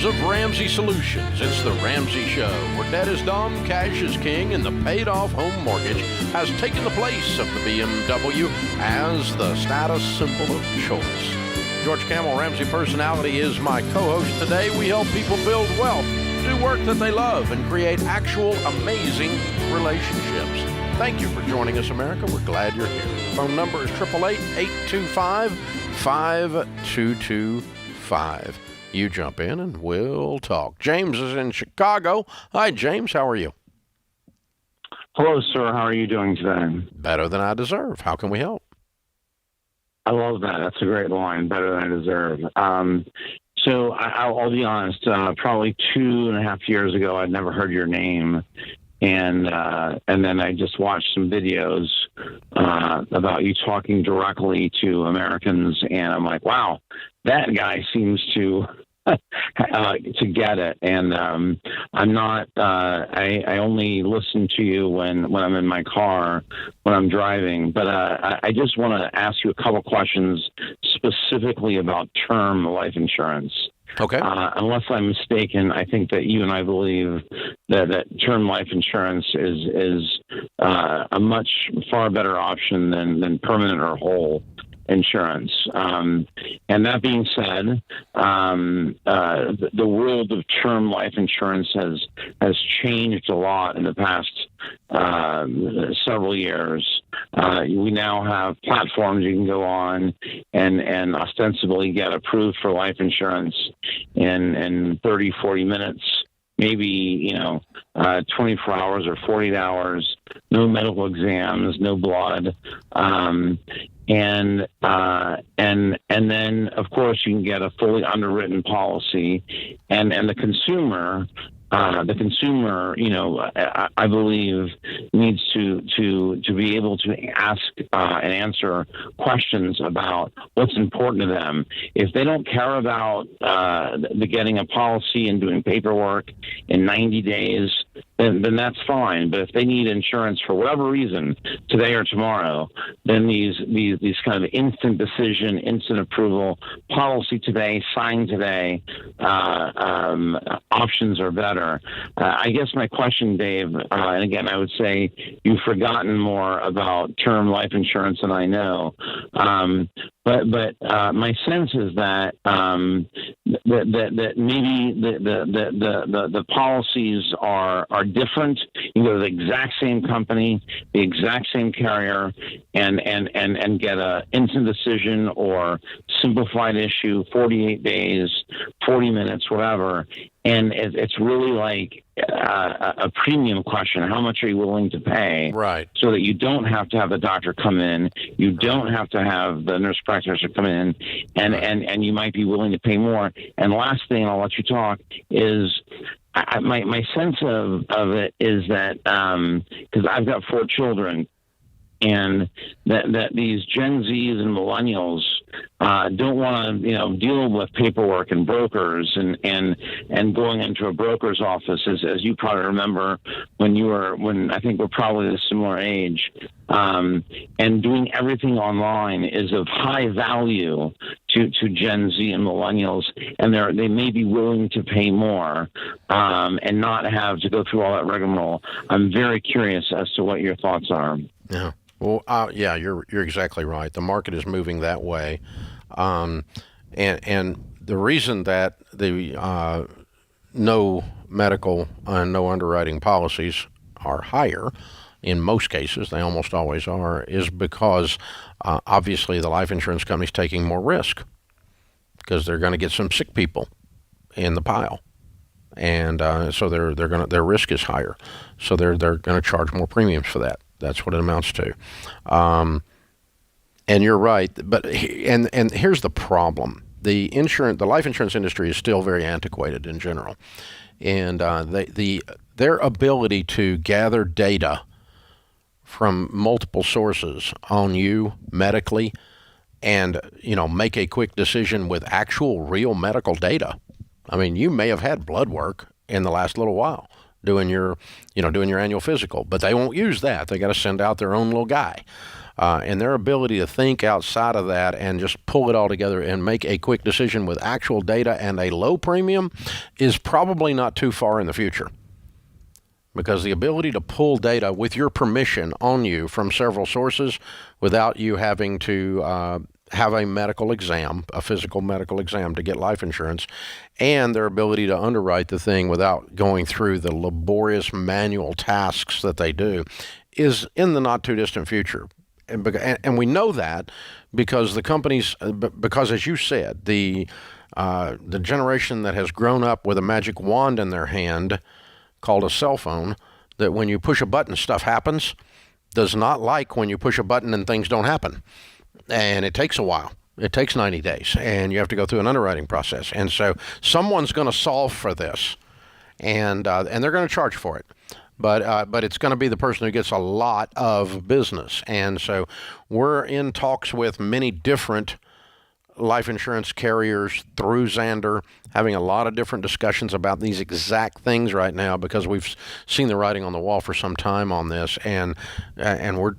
Of Ramsey Solutions. It's the Ramsey Show, where debt is dumb, cash is king, and the paid-off home mortgage has taken the place of the BMW as the status symbol of choice. George Camel, Ramsey Personality, is my co-host today. We help people build wealth, do work that they love, and create actual amazing relationships. Thank you for joining us, America. We're glad you're here. Phone number is 888-825-5225. You jump in and we'll talk. James is in Chicago. Hi, James. How are you? Hello, sir. How are you doing today? Better than I deserve. How can we help? I love that. That's a great line. Better than I deserve. So I'll be honest. Probably 2.5 years ago, I'd never heard your name. And then I just watched some videos about you talking directly to Americans. And I'm like, wow, that guy seems to get it. And I'm not, I only listen to you when I'm in my car, when I'm driving. But I just want to ask you a couple questions specifically about term life insurance. Okay. Unless I'm mistaken, I think that you and I believe that term life insurance is a much far better option than permanent or whole insurance. And that being said, the world of term life insurance has changed a lot in the past several years. We now have platforms you can go on and ostensibly get approved for life insurance in 30, 40 minutes, maybe, 24 hours or 48 hours, no medical exams, no blood. And then, of course, you can get a fully underwritten policy, and the consumer, I believe, needs to be able to ask and answer questions about what's important to them. If they don't care about the getting a policy and doing paperwork in 90 days, then that's fine. But if they need insurance for whatever reason, today or tomorrow, then these kind of instant decision, instant approval, policy today, sign today, options are better. I guess my question, Dave, and again, I would say you've forgotten more about term life insurance than I know. But my sense is that that maybe the policies are different. You go to the exact same company, the exact same carrier, and get a instant decision or simplified issue, 48 days, 40 minutes, whatever. And it's really like a premium question. How much are you willing to pay? Right. So that you don't have to have the doctor come in. You don't have to have the nurse practitioner come in. And you might be willing to pay more. And last thing, I'll let you talk, is my sense of it is that because I've got 4 children, and that these Gen Zs and millennials don't want to deal with paperwork and brokers and going into a broker's office, as you probably remember when I think we're probably a similar age, and doing everything online is of high value to Gen Z and millennials, and they may be willing to pay more and not have to go through all that rigmarole. I'm very curious as to what your thoughts are. Yeah. Well, yeah, you're exactly right. The market is moving that way, and the reason that the no medical and no underwriting policies are higher, in most cases, they almost always are, is because obviously the life insurance company's taking more risk because they're going to get some sick people in the pile, and so their risk is higher, so they're going to charge more premiums for that. That's what it amounts to. And you're right, but and here's the problem. The life insurance industry is still very antiquated in general. And their ability to gather data from multiple sources on you medically and make a quick decision with actual real medical data. I mean, you may have had blood work in the last little while, doing your annual physical, but they won't use that. They got to send out their own little guy, and their ability to think outside of that and just pull it all together and make a quick decision with actual data and a low premium is probably not too far in the future, because the ability to pull data with your permission on you from several sources without you having to have a medical exam, a physical medical exam to get life insurance, and their ability to underwrite the thing without going through the laborious manual tasks that they do is in the not too distant future. And we know that because the companies, because as you said, the generation that has grown up with a magic wand in their hand called a cell phone, that when you push a button, stuff happens, does not like when you push a button and things don't happen. And it takes a while. It takes 90 days, and you have to go through an underwriting process. And so someone's going to solve for this, and they're going to charge for it. But it's going to be the person who gets a lot of business. And so we're in talks with many different life insurance carriers through Xander, having a lot of different discussions about these exact things right now, because we've seen the writing on the wall for some time on this, and we're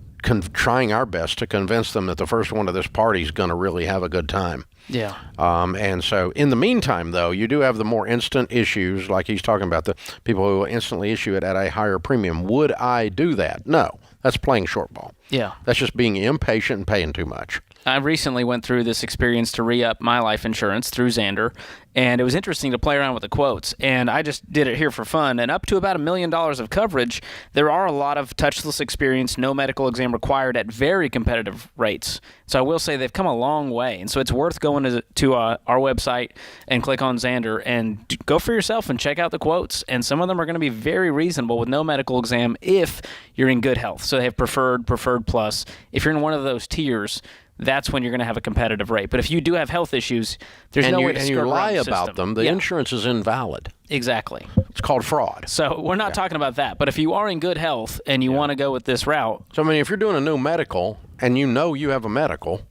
trying our best to convince them that the first one to this party is going to really have a good time. Yeah. And so in the meantime, though, you do have the more instant issues, like he's talking about, the people who will instantly issue it at a higher premium. Would I do that? No. That's playing short ball. Yeah. That's just being impatient and paying too much. I recently went through this experience to re-up my life insurance through Xander, and it was interesting to play around with the quotes, and I just did it here for fun. And up to about $1 million of coverage, there are a lot of touchless experience, no medical exam required at very competitive rates. So I will say they've come a long way, and so it's worth going to our website and click on Xander and go for yourself and check out the quotes. And some of them are going to be very reasonable with no medical exam if you're in good health. So they have preferred plus. If you're in one of those tiers, that's when you're going to have a competitive rate. But if you do have health issues, there's no way to skirt around the system. And you lie about them, the insurance is invalid. Exactly. It's called fraud. So we're not talking about that. But if you are in good health and you want to go with this route. So, I mean, if you're doing a new medical and you know you have a medical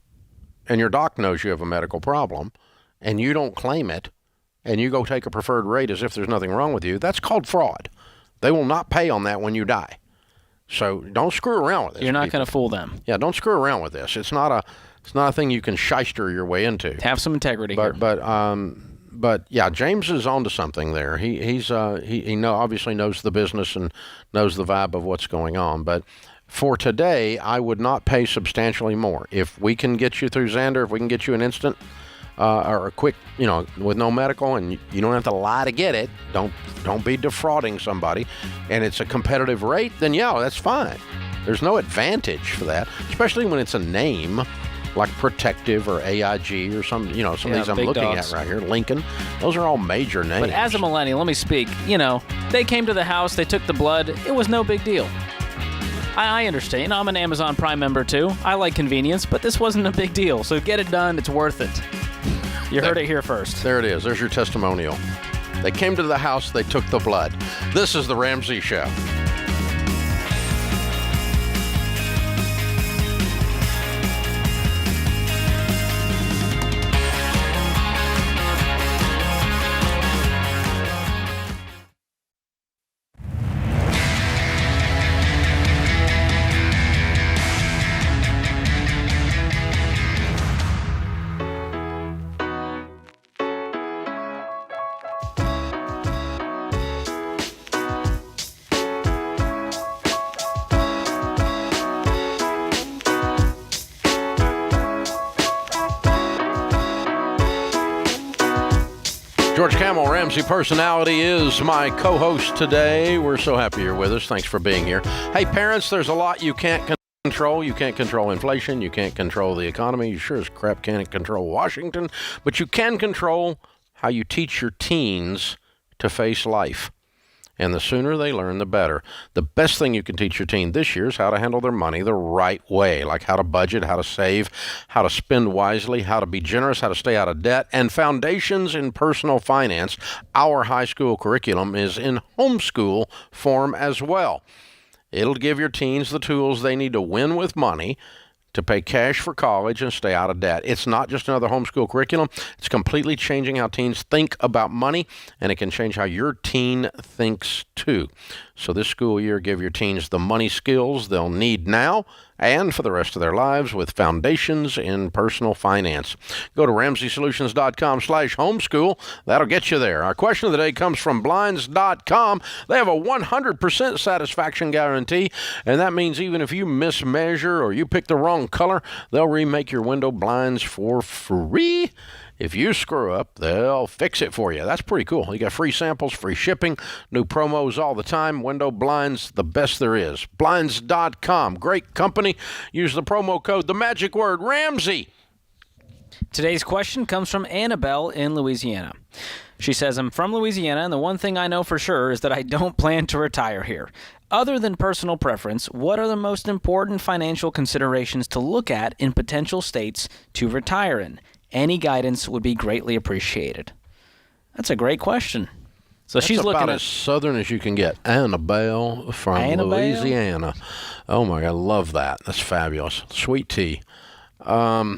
and your doc knows you have a medical problem and you don't claim it and you go take a preferred rate as if there's nothing wrong with you, that's called fraud. They will not pay on that when you die. So don't screw around with this. You're not going to fool them. Yeah, don't screw around with this. It's not a thing you can shyster your way into. Have some integrity here. But yeah, James is onto something there. He obviously knows the business and knows the vibe of what's going on. But for today, I would not pay substantially more. If we can get you through Xander, if we can get you an instant or a quick, with no medical, and you don't have to lie to get it, don't be defrauding somebody, and it's a competitive rate, then yeah, that's fine. There's no advantage for that, especially when it's a name like Protective or AIG or some of these I'm looking dogs. at right here, Lincoln. Those are all major names. But as a millennial, let me speak. They came to the house, they took the blood. It was no big deal. I understand. I'm an Amazon Prime member too. I like convenience, but this wasn't a big deal. So get it done. It's worth it. You heard it here first. There it is. There's your testimonial. They came to the house, they took the blood. This is the Ramsey Show. George Camel, Ramsey Personality, is my co-host today. We're so happy you're with us. Thanks for being here. Hey, parents, there's a lot you can't control. You can't control inflation. You can't control the economy. You sure as crap can't control Washington. But you can control how you teach your teens to face life. And the sooner they learn, the better. The best thing you can teach your teen this year is how to handle their money the right way, like how to budget, how to save, how to spend wisely, how to be generous, how to stay out of debt, and foundations in personal finance. Our high school curriculum is in homeschool form as well. It'll give your teens the tools they need to win with money, to pay cash for college and stay out of debt. It's not just another homeschool curriculum. It's completely changing how teens think about money, and it can change how your teen thinks too. So this school year, give your teens the money skills they'll need now and for the rest of their lives with foundations in personal finance. Go to RamseySolutions.com/homeschool. That'll get you there. Our question of the day comes from Blinds.com. They have a 100% satisfaction guarantee, and that means even if you mismeasure or you pick the wrong color, they'll remake your window blinds for free. If you screw up, they'll fix it for you. That's pretty cool. You got free samples, free shipping, new promos all the time. Window blinds, the best there is. Blinds.com, great company. Use the promo code, the magic word, Ramsey. Today's question comes from Annabelle in Louisiana. She says, I'm from Louisiana, and the one thing I know for sure is that I don't plan to retire here. Other than personal preference, what are the most important financial considerations to look at in potential states to retire in? Any guidance would be greatly appreciated. That's a great question. So she's looking about as southern as you can get. Annabelle from Louisiana. Oh my God, I love that. That's fabulous. Sweet tea. What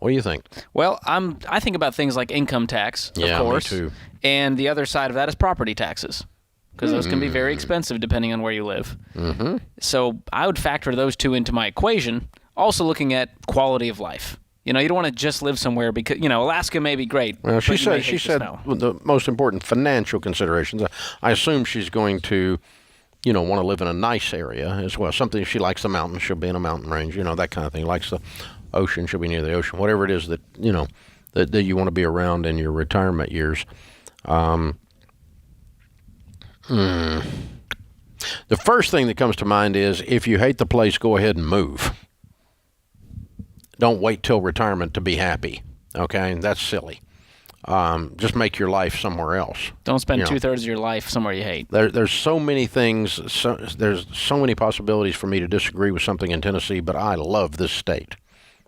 do you think? Well, I think about things like income tax, of course. Me too. And the other side of that is property taxes, because those can be very expensive depending on where you live. Mm-hmm. So I would factor those two into my equation. Also looking at quality of life. You don't want to just live somewhere because, Alaska may be great. Well, she said the the most important financial considerations. I assume she's going to, want to live in a nice area as well. Something, if she likes the mountains, she'll be in a mountain range, that kind of thing. Likes the ocean, she'll be near the ocean. Whatever it is that, that you want to be around in your retirement years. The first thing that comes to mind is if you hate the place, go ahead and move. Don't wait till retirement to be happy. Okay, that's silly. Just make your life somewhere else. Don't spend 2/3 of your life somewhere you hate. There's so many things. There's so many possibilities for me to disagree with something in Tennessee, but I love this state.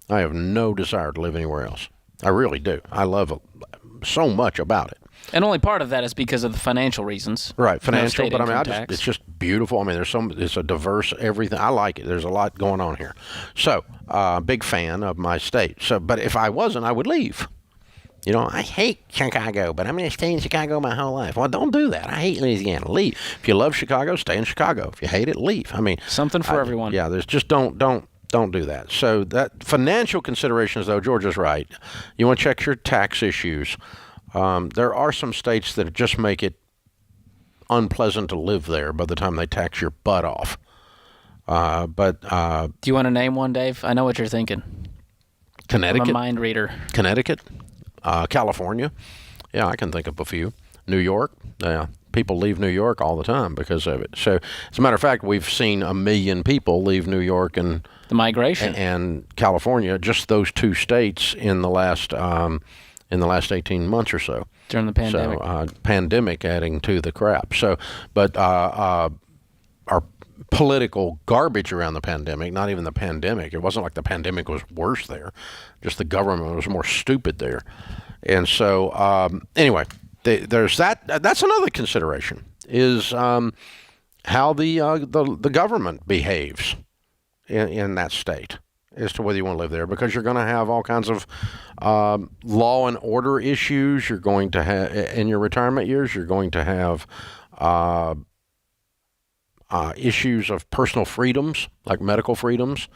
I have no desire to live anywhere else. I really do. I love so much about it. And only part of that is because of the financial reasons. Right, financial, but it's just beautiful. I mean, it's a diverse everything. I like it. There's a lot going on here. So, big fan of my state. So, but if I wasn't, I would leave. I hate Chicago, but I'm going to stay in Chicago my whole life. Well, don't do that. I hate Louisiana. Leave. If you love Chicago, stay in Chicago. If you hate it, leave. I mean, something for everyone. Yeah, there's just don't do that. So that financial considerations, though, Georgia's right. You want to check your tax issues. There are some states that just make it unpleasant to live there by the time they tax your butt off. But do you want to name one, Dave? I know what you're thinking. Connecticut. I'm a mind reader. Connecticut. California. Yeah, I can think of a few. New York. Yeah, people leave New York all the time because of it. So, as a matter of fact, we've seen 1 million people leave New York and the migration and California, just those two states in the last 18 months or so during the pandemic. So, pandemic adding to the crap. So, but our political garbage around the pandemic, not even the pandemic. It wasn't like the pandemic was worse there. Just the government was more stupid there. And so, anyway, there's that. That's another consideration is how the government behaves in that state as to whether you want to live there, because you're going to have all kinds of law and order issues. You're going to have in your retirement years. You're going to have issues of personal freedoms, like medical freedoms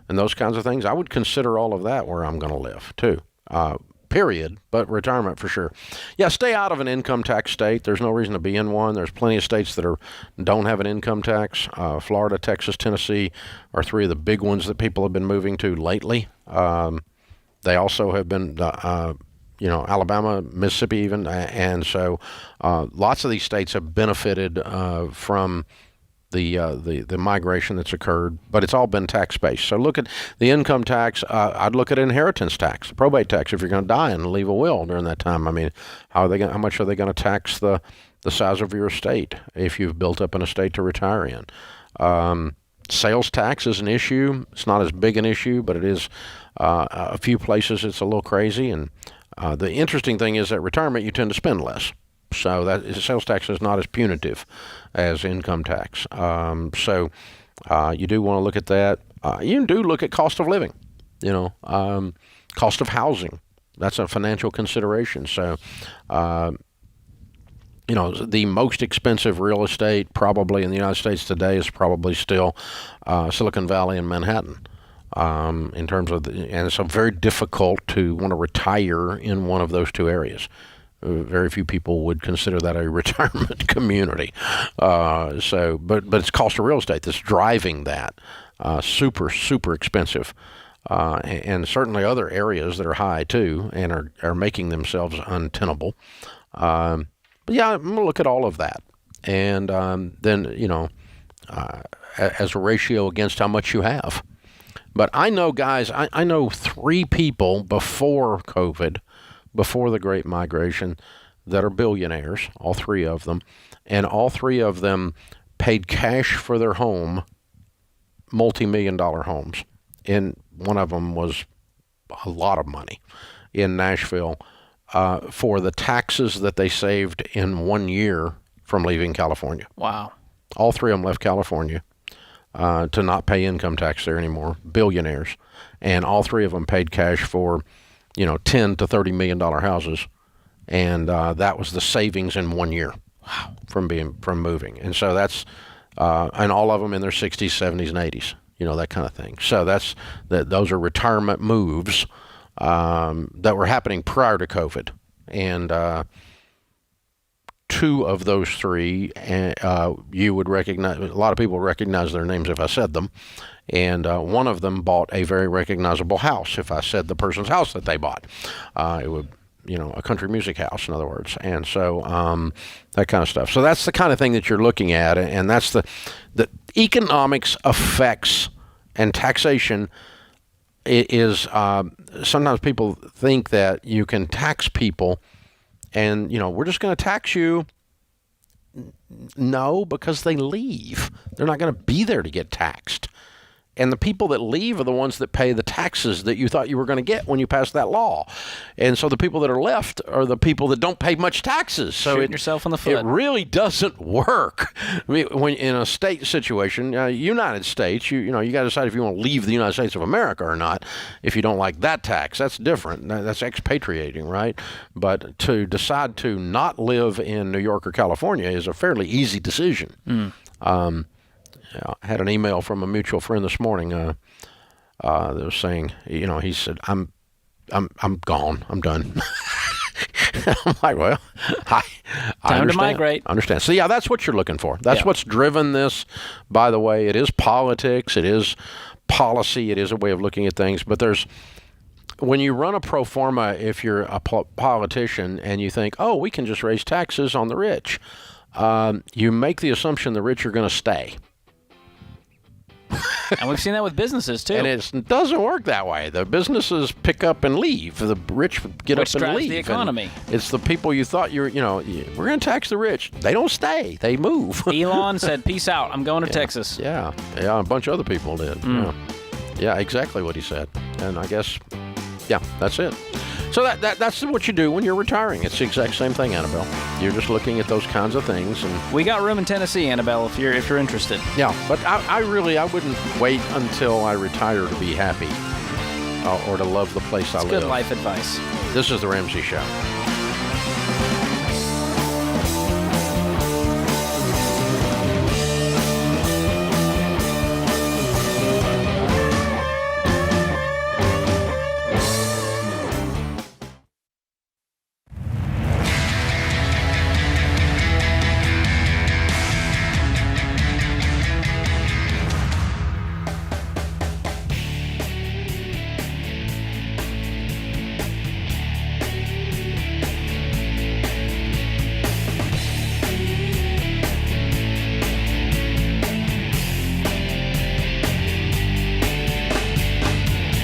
and those kinds of things. I would consider all of that where I'm going to live, too, period, but retirement for sure. Yeah, stay out of an income tax state. There's no reason to be in one. There's plenty of states that don't have an income tax. Florida, Texas, Tennessee are three of the big ones that people have been moving to lately. They also have been Alabama, Mississippi even, and so lots of these states have benefited from the migration that's occurred, but it's all been tax-based. So look at the income tax. I'd look at inheritance tax, probate tax. If you're going to die and leave a will during that time, I mean, how much are they going to tax the size of your estate if you've built up an estate to retire in? Sales tax is an issue. It's not as big an issue, but it is a few places it's a little crazy. And the interesting thing is that retirement you tend to spend less. So that sales tax is not as punitive as income tax. So you do want to look at that. You do look at cost of living, cost of housing. That's a financial consideration. So, the most expensive real estate probably in the United States today is probably still Silicon Valley and Manhattan. In terms of, and it's very difficult to want to retire in one of those two areas. Very few people would consider that a retirement community. But it's cost of real estate that's driving that. Super, super expensive. And certainly other areas that are high too and are making themselves untenable. But yeah, I'm going to look at all of that. And then, as a ratio against how much you have. But I know, guys, I know 3 people before COVID, before the Great Migration, that are billionaires, all 3 of them, and all 3 of them paid cash for their home, multi-million-dollar homes. And one of them was a lot of money in Nashville for the taxes that they saved in 1 year from leaving California. Wow. All 3 of them left California to not pay income tax there anymore, billionaires. And all 3 of them paid cash for $10 to $30 million houses, and that was the savings in 1 year. Wow. From moving. And so that's and all of them in their 60s, 70s, and 80s, that kind of thing. So those are retirement moves that were happening prior to COVID. And 2 of those 3, you would recognize. A lot of people would recognize their names if I said them. And one of them bought a very recognizable house. If I said the person's house that they bought, it would, a country music house, in other words. And so that kind of stuff. So that's the kind of thing that you're looking at, and that's the economics effects and taxation. Is sometimes people think that you can tax people, and we're just going to tax you. No, because they leave. They're not going to be there to get taxed. And the people that leave are the ones that pay the taxes that you thought you were going to get when you passed that law. And so the people that are left are the people that don't pay much taxes. So Shooting yourself in the foot. It really doesn't work. I mean, when in a state situation, United States, you got to decide if you want to leave the United States of America or not. If you don't like that tax, that's different. That's expatriating, right? But to decide to not live in New York or California is a fairly easy decision. I had an email from a mutual friend this morning that was saying, he said, I'm gone. I'm done. I'm like, well, I Time to migrate. Understand. So, yeah, that's what you're looking for. That's what's driven this, by the way. It is politics. It is policy. It is a way of looking at things. But when you run a pro forma, if you're a politician and you think, oh, we can just raise taxes on the rich, you make the assumption the rich are going to stay. And we've seen that with businesses, too. And it doesn't work that way. The businesses pick up and leave. The rich get Which up and drives leave. the economy. And it's the people you thought we're going to tax the rich. They don't stay. They move. Elon said, peace out. I'm going to Texas. Yeah. Yeah, a bunch of other people did. Yeah, exactly what he said. And I guess, that's it. So that's what you do when you're retiring. It's the exact same thing, Annabelle. You're just looking at those kinds of things. And we got room in Tennessee, Annabelle, if you're interested. Yeah, but I wouldn't wait until I retire to be happy or to love the place I live. It's good life advice. This is The Ramsey Show.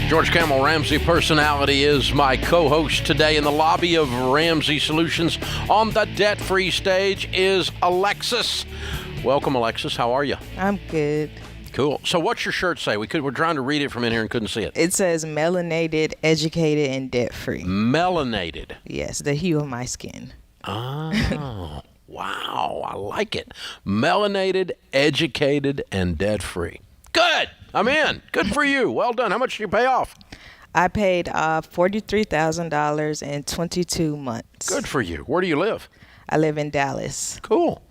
George Camel, Ramsey Personality, is my co-host today. In the lobby of Ramsey Solutions on the debt-free stage is Alexis. Welcome, Alexis. How are you? I'm good. Cool. So what's your shirt say? We're trying to read it from in here and couldn't see it. It says melanated, educated, and debt-free. Melanated? Yes, the hue of my skin. Oh, wow. I like it. Melanated, educated, and debt-free. Good. I'm in. Good for you. Well done. How much did you pay off? I paid off $43,000 in 22 months. Good for you. Where do you live? I live in Dallas. Cool.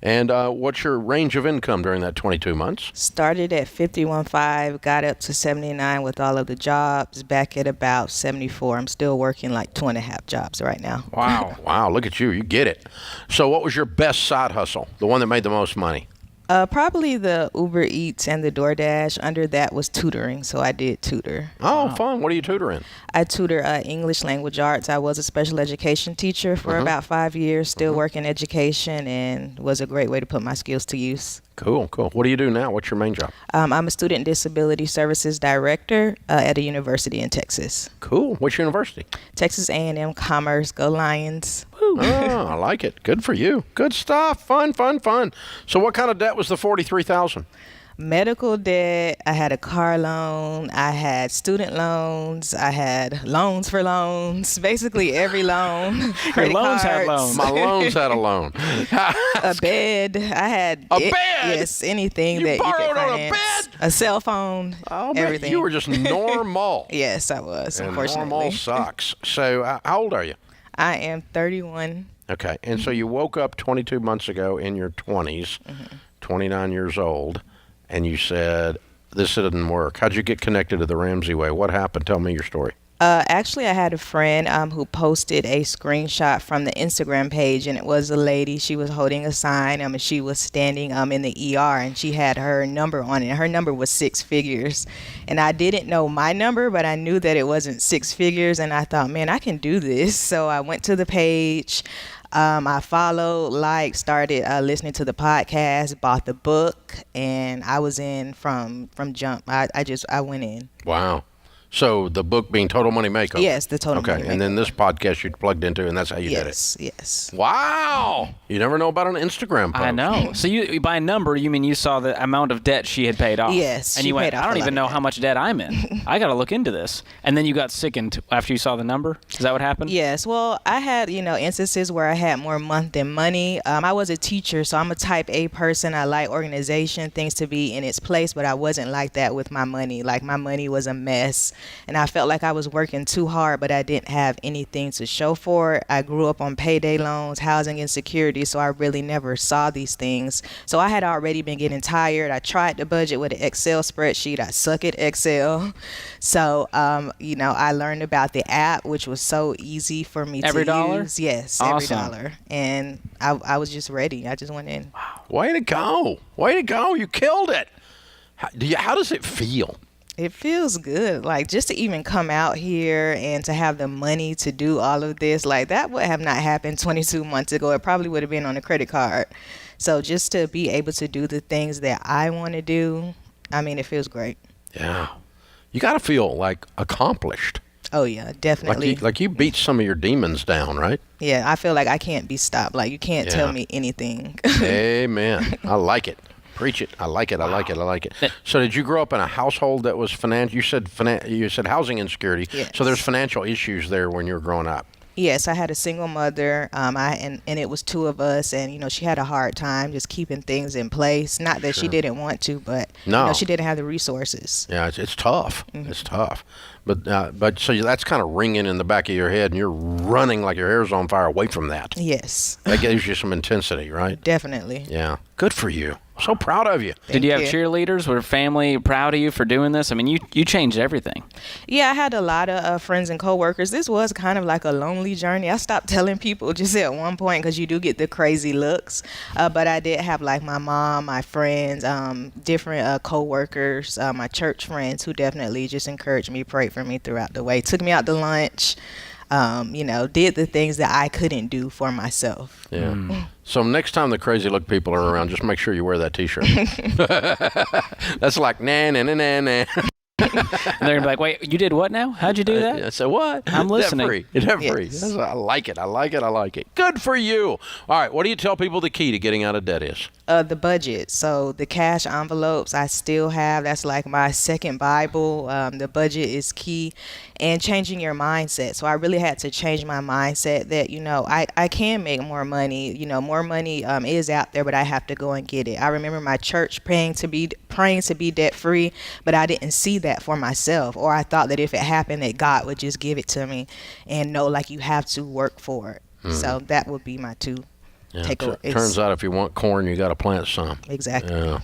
And what's your range of income during that 22 months? Started at 51.5, got up to 79 with all of the jobs, back at about 74. I'm still working like 2.5 jobs right now. Wow. Wow. Look at you. You get it. So what was your best side hustle? The one that made the most money? Probably the Uber Eats and the DoorDash. Under that was tutoring, so I did tutor. Oh, wow. Fun. What are you tutoring? I tutor English language arts. I was a special education teacher for about 5 years, still working education, and was a great way to put my skills to use. Cool, cool. What do you do now? What's your main job? I'm a student disability services director at a university in Texas. Cool. Which university? Texas A&M Commerce. Go Lions. Oh, I like it. Good for you. Good stuff. Fun, fun, fun. So what kind of debt was the $43,000? Medical debt. I had a car loan. I had student loans. I had loans for loans. Basically every loan. Your loans had loans. My loans had a loan. A bed. I had a bed. Yes, anything you that you borrowed could on finance. a bed. A cell phone. Oh, everything. Man, you were just normal. Yes, I was. And unfortunately, normal sucks. So, how old are you? I am 31. Okay, and so you woke up 22 months ago in your 20s, 29 years old. And you said, this didn't work. How'd you get connected to the Ramsey way? What happened? Tell me your story. Actually, I had a friend who posted a screenshot from the Instagram page, and it was a lady. She was holding a sign, and she was standing in the ER, and she had her number on it. Her number was 6 figures, and I didn't know my number, but I knew that it wasn't 6 figures, and I thought, man, I can do this. So I went to the page. I followed, started listening to the podcast, bought the book, and I was in from jump. I went in. Wow. So the book being Total Money Makeover. Yes, the Total Money Makeover. And then this podcast you plugged into, and that's how you did it. Yes. Wow. You never know about an Instagram post. I know. So you by number, you mean you saw the amount of debt she had paid off? Yes. And she you went, paid off I don't a lot even know of how much debt I'm in. I got to look into this. And then you got sickened after you saw the number? Is that what happened? Yes. Well, I had, instances where I had more month than money. I was a teacher, so I'm a type A person. I like organization, things to be in its place, but I wasn't like that with my money. Like, my money was a mess, and I felt like I was working too hard, but I didn't have anything to show for it. I grew up on payday loans, housing insecurity, so I really never saw these things. So I had already been getting tired. I tried to budget with an Excel spreadsheet. I suck at Excel. So, I learned about the app, which was so easy for me Every to dollar? use. Yes, Awesome. every dollar. And I was just ready. I just went in. Way to go. Way to go. You killed it. How does it feel? It feels good. Like, just to even come out here and to have the money to do all of this, like, that would have not happened 22 months ago. It probably would have been on a credit card. So just to be able to do the things that I want to do, I mean, it feels great. Yeah. You got to feel, like, accomplished. Oh, yeah, definitely. Like you beat some of your demons down, right? Yeah, I feel like I can't be stopped. Like, you can't tell me anything. Amen. I like it. Preach it. I like it. I like it. I like it. So did you grow up in a household that was you said housing insecurity. Yes. So there's financial issues there when you were growing up. Yes, I had a single mother, and it was two of us, and she had a hard time just keeping things in place. Not that she didn't want to, but she didn't have the resources. Yeah, it's tough. Mm-hmm. It's tough. But so that's kind of ringing in the back of your head, and you're running like your hair's on fire away from that. Yes. That gives you some intensity, right? Definitely. Yeah. Good for you. So proud of you. Did you have cheerleaders? Were family proud of you for doing this? I mean, you changed everything. Yeah, I had a lot of friends and coworkers. This was kind of like a lonely journey. I stopped telling people just at one point because you do get the crazy looks. But I did have, like, my mom, my friends, different coworkers, my church friends who definitely just encouraged me, prayed for me throughout the way, took me out to lunch. Did the things that I couldn't do for myself. Yeah. So next time the crazy look people are around, just make sure you wear that T-shirt. That's like, nah. And they're gonna be like, "Wait, you did what now? How'd you do that?" I said, "What? I'm listening." Debt-free. Yes. I like it. I like it. I like it. Good for you. All right. What do you tell people the key to getting out of debt is? The budget. So the cash envelopes I still have. That's like my second Bible. The budget is key, and changing your mindset. So I really had to change my mindset that I can make more money. More money is out there, but I have to go and get it. I remember my church praying to be debt free, but I didn't see that for myself, or I thought that if it happened that God would just give it to me, and no, like, you have to work for it. So that would be my two takeaways. Turns out if you want corn, you got to plant some. Exactly. Yeah.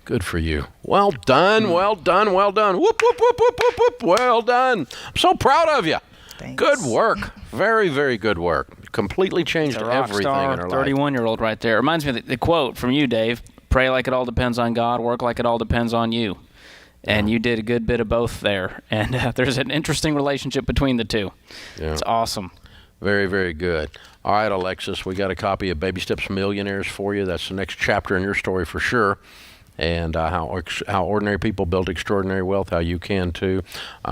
Good for you. Well done. Well done. Well done. Whoop, whoop, whoop, whoop, whoop, whoop. Well done. I'm so proud of you. Thanks. Good work. Very, very good work. Completely changed everything in her life. 31-year-old right there. Reminds me of the quote from you, Dave. Pray like it all depends on God. Work like it all depends on you. And you did a good bit of both there. And there's an interesting relationship between the two. Yeah. It's awesome. Very, very good. All right, Alexis, we got a copy of Baby Steps Millionaires for you. That's the next chapter in your story for sure. And how ordinary people build extraordinary wealth, how you can too.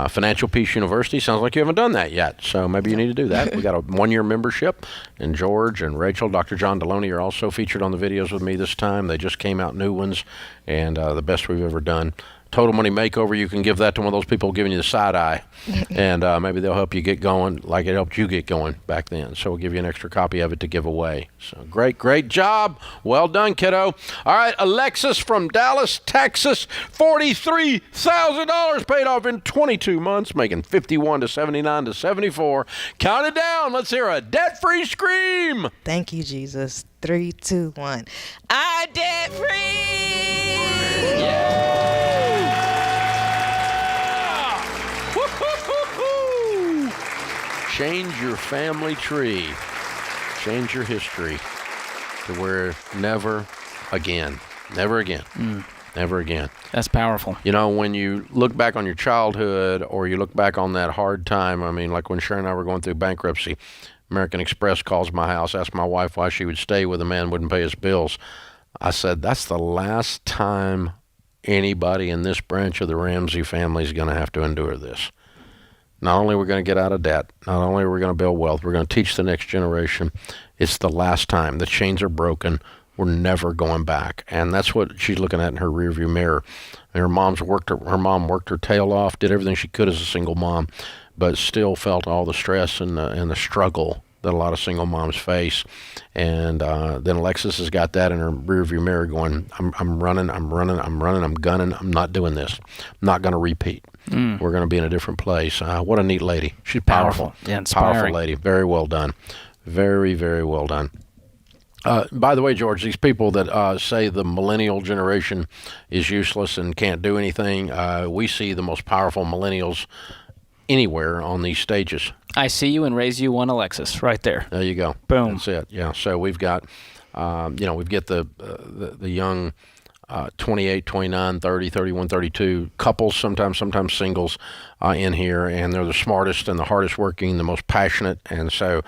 Financial Peace University, sounds like you haven't done that yet, so maybe you need to do that. We got a 1-year membership, and George and Rachel, Dr. John Deloney are also featured on the videos with me this time. They just came out new ones, and the best we've ever done. Total Money Makeover, you can give that to one of those people giving you the side eye, and maybe they'll help you get going like it helped you get going back then. So we'll give you an extra copy of it to give away. So great job. Well done, kiddo. All right, Alexis from Dallas, Texas, $43,000 paid off in 22 months, making 51 to 79 to 74. Count it down. Let's hear a debt-free scream. Thank you, Jesus. 3, 2, 1. I debt free. Yeah. Change your family tree. Change your history to where never again. Never again. Never again. That's powerful. When you look back on your childhood or you look back on that hard time, I mean, like when Sharon and I were going through bankruptcy, American Express calls my house, asked my wife why she would stay with a man who wouldn't pay his bills. I said, that's the last time anybody in this branch of the Ramsey family is going to have to endure this. Not only are we going to get out of debt, not only are we going to build wealth, we're going to teach the next generation. It's the last time. The chains are broken. We're never going back. And that's what she's looking at in her rearview mirror. And her mom worked her tail off, did everything she could as a single mom, but still felt all the stress and the struggle that a lot of single moms face. And then Alexis has got that in her rearview mirror going, I'm running, I'm gunning, I'm not doing this. I'm not going to repeat. We're going to be in a different place. What a neat lady. She's powerful. Yeah, inspiring. Powerful lady. Very well done. Very, very well done. By the way, George, these people that say the millennial generation is useless and can't do anything, we see the most powerful millennials anywhere on these stages. I see you and raise you one, Alexis, right there. There you go. Boom. That's it. Yeah. So we've got, we've got the young 28, 29, 30, 31, 32 couples, sometimes singles in here, and they're the smartest and the hardest working, the most passionate. And so,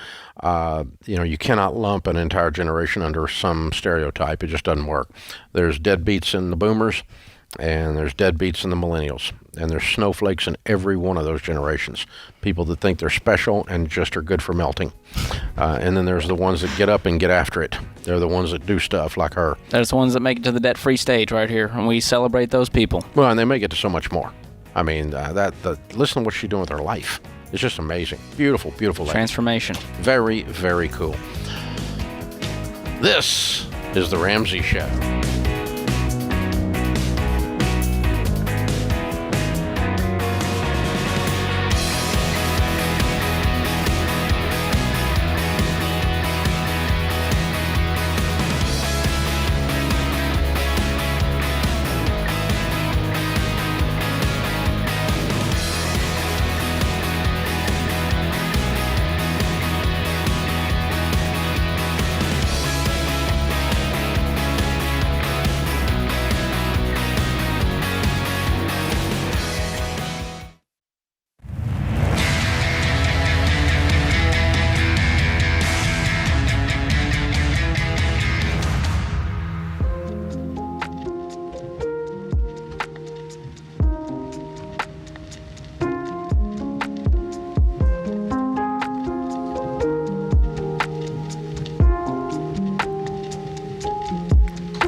you cannot lump an entire generation under some stereotype. It just doesn't work. There's deadbeats in the boomers, and there's deadbeats in the millennials, and there's snowflakes in every one of those generations. People that think they're special and just are good for melting. And then there's the ones that get up and get after it. They're the ones that do stuff like her. There's the ones that make it to the debt-free stage right here, and we celebrate those people. Well, and they make it to so much more. I mean, listen to what she's doing with her life. It's just amazing. Beautiful, beautiful lady. Transformation. Very, very cool. This is The Ramsey Show.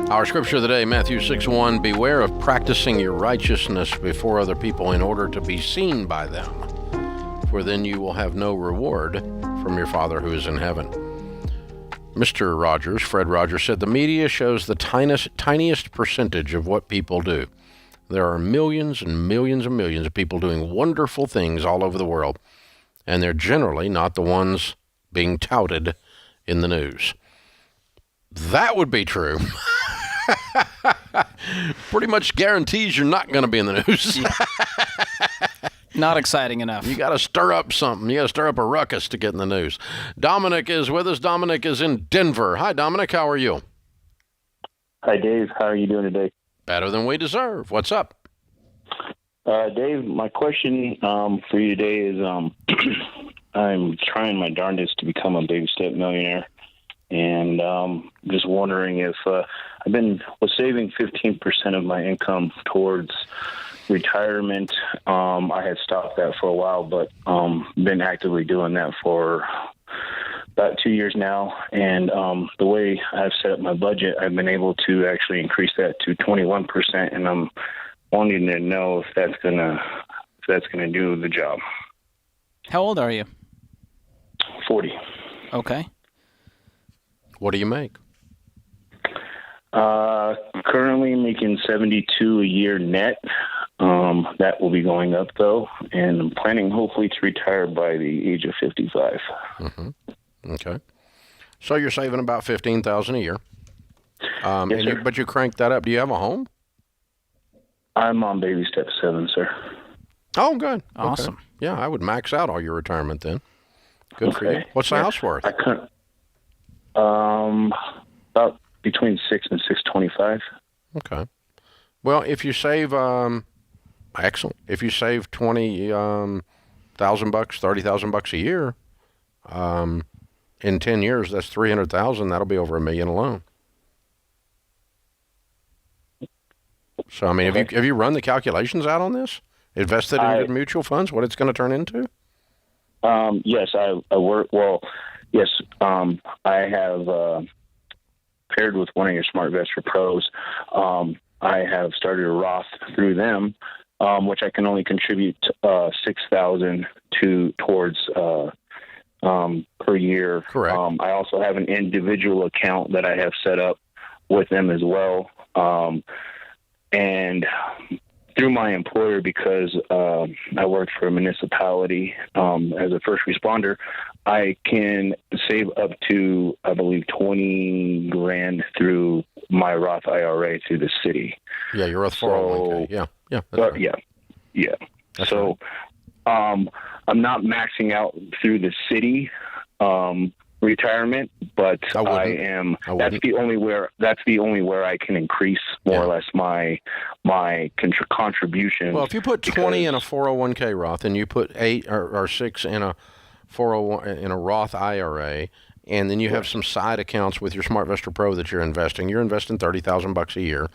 Our scripture of the day, Matthew 6:1, beware of practicing your righteousness before other people in order to be seen by them, for then you will have no reward from your Father who is in heaven. Mr. Rogers, Fred Rogers, said the media shows the tiniest percentage of what people do. There are millions and millions and millions of people doing wonderful things all over the world, and they're generally not the ones being touted in the news. That would be true. Pretty much guarantees you're not going to be in the news. Not exciting enough. You got to stir up something. You got to stir up a ruckus to get in the news. Dominic is with us. Dominic is in Denver. Hi, Dominic. How are you? Hi, Dave. How are you doing today? Better than we deserve. What's up? Dave, my question for you today is I'm trying my darndest to become a baby step millionaire. And just wondering if was saving 15% of my income towards retirement. I had stopped that for a while, but been actively doing that for about 2 years now. And the way I've set up my budget, I've been able to actually increase that to 21%. And I'm wanting to know if that's gonna do the job. How old are you? 40. Okay. What do you make? Currently making 72 a year net. That will be going up though, and I'm planning hopefully to retire by the age of 55. Mm-hmm. Okay. So you're saving about $15,000 a year. Yes, but you cranked that up. Do you have a home? I'm on baby step 7, sir. Oh, good. Awesome. Okay. Yeah, I would max out all your retirement then. Good for you. What's the house worth? About between 6 and 625. Okay. Well, if you save, excellent. If you save $20,000, $30,000 a year, in 10 years, that's $300,000. That'll be over $1 million alone. So, I mean, have you run the calculations out on this? Invested in mutual funds? What it's going to turn into? Yes, I work. Well, yes, I have paired with one of your SmartVestor Pros. I have started a Roth through them, which I can only contribute $6,000 towards per year. Correct. I also have an individual account that I have set up with them as well, and through my employer, because I work for a municipality as a first responder, I can save up to, I believe, 20 grand through my Roth IRA through the city. Yeah, your Roth 401k. Yeah. Right. Yeah. That's so I'm not maxing out through the city retirement, but I am. That's the only where I can increase more or less my contribution. Well, if you put 20 in a 401k Roth and you put 8 or 6 in a 401 in a Roth IRA, and then you have some side accounts with your SmartVestor Pro that you're investing $30,000 a year.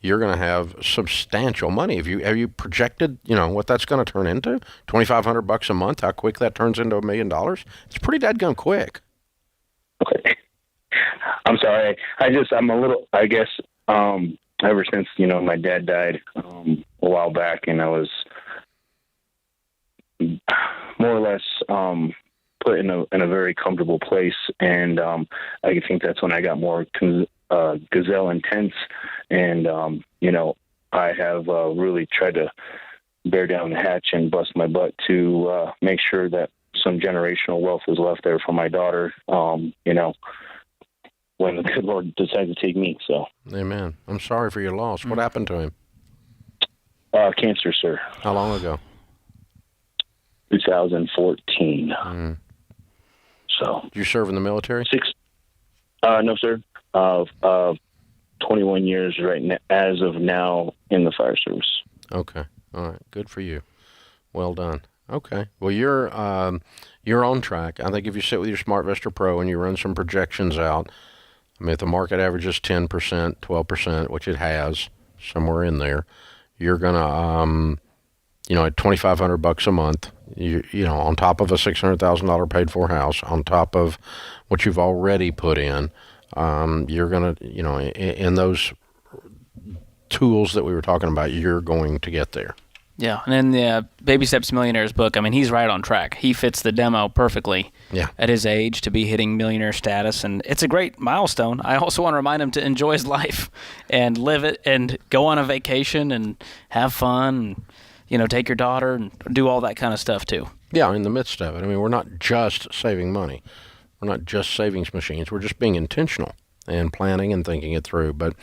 You're going to have substantial money. Have you projected, what that's going to turn into? $2,500 a month. How quick that turns into $1 million? It's pretty dadgum quick. Okay. I'm sorry. I'm a little, I guess, ever since, my dad died a while back, and I was more or less put in a very comfortable place. And I think that's when I got more gazelle intense. And, I have really tried to bear down the hatch and bust my butt to make sure that some generational wealth is left there for my daughter, when the good Lord decides to take me. So, amen. I'm sorry for your loss. What happened to him? Cancer, sir. How long ago? 2014. So, did you serve in the military? No, sir. 21 years right now, as of now, in the fire service. Okay. All right. Good for you. Well done. Okay. Well, you're on track. I think if you sit with your SmartVestor Pro and you run some projections out, if the market average is 10%, 12%, which it has somewhere in there, you're gonna, at $2,500 a month, on top of a $600,000 paid for house, on top of what you've already put in, you're gonna, in those tools that we were talking about, you're going to get there. Yeah, and in the Baby Steps Millionaires book, he's right on track. He fits the demo perfectly at his age to be hitting millionaire status, and it's a great milestone. I also want to remind him to enjoy his life and live it and go on a vacation and have fun and, take your daughter and do all that kind of stuff too. Yeah, in the midst of it. We're not just saving money. We're not just savings machines. We're just being intentional and planning and thinking it through. But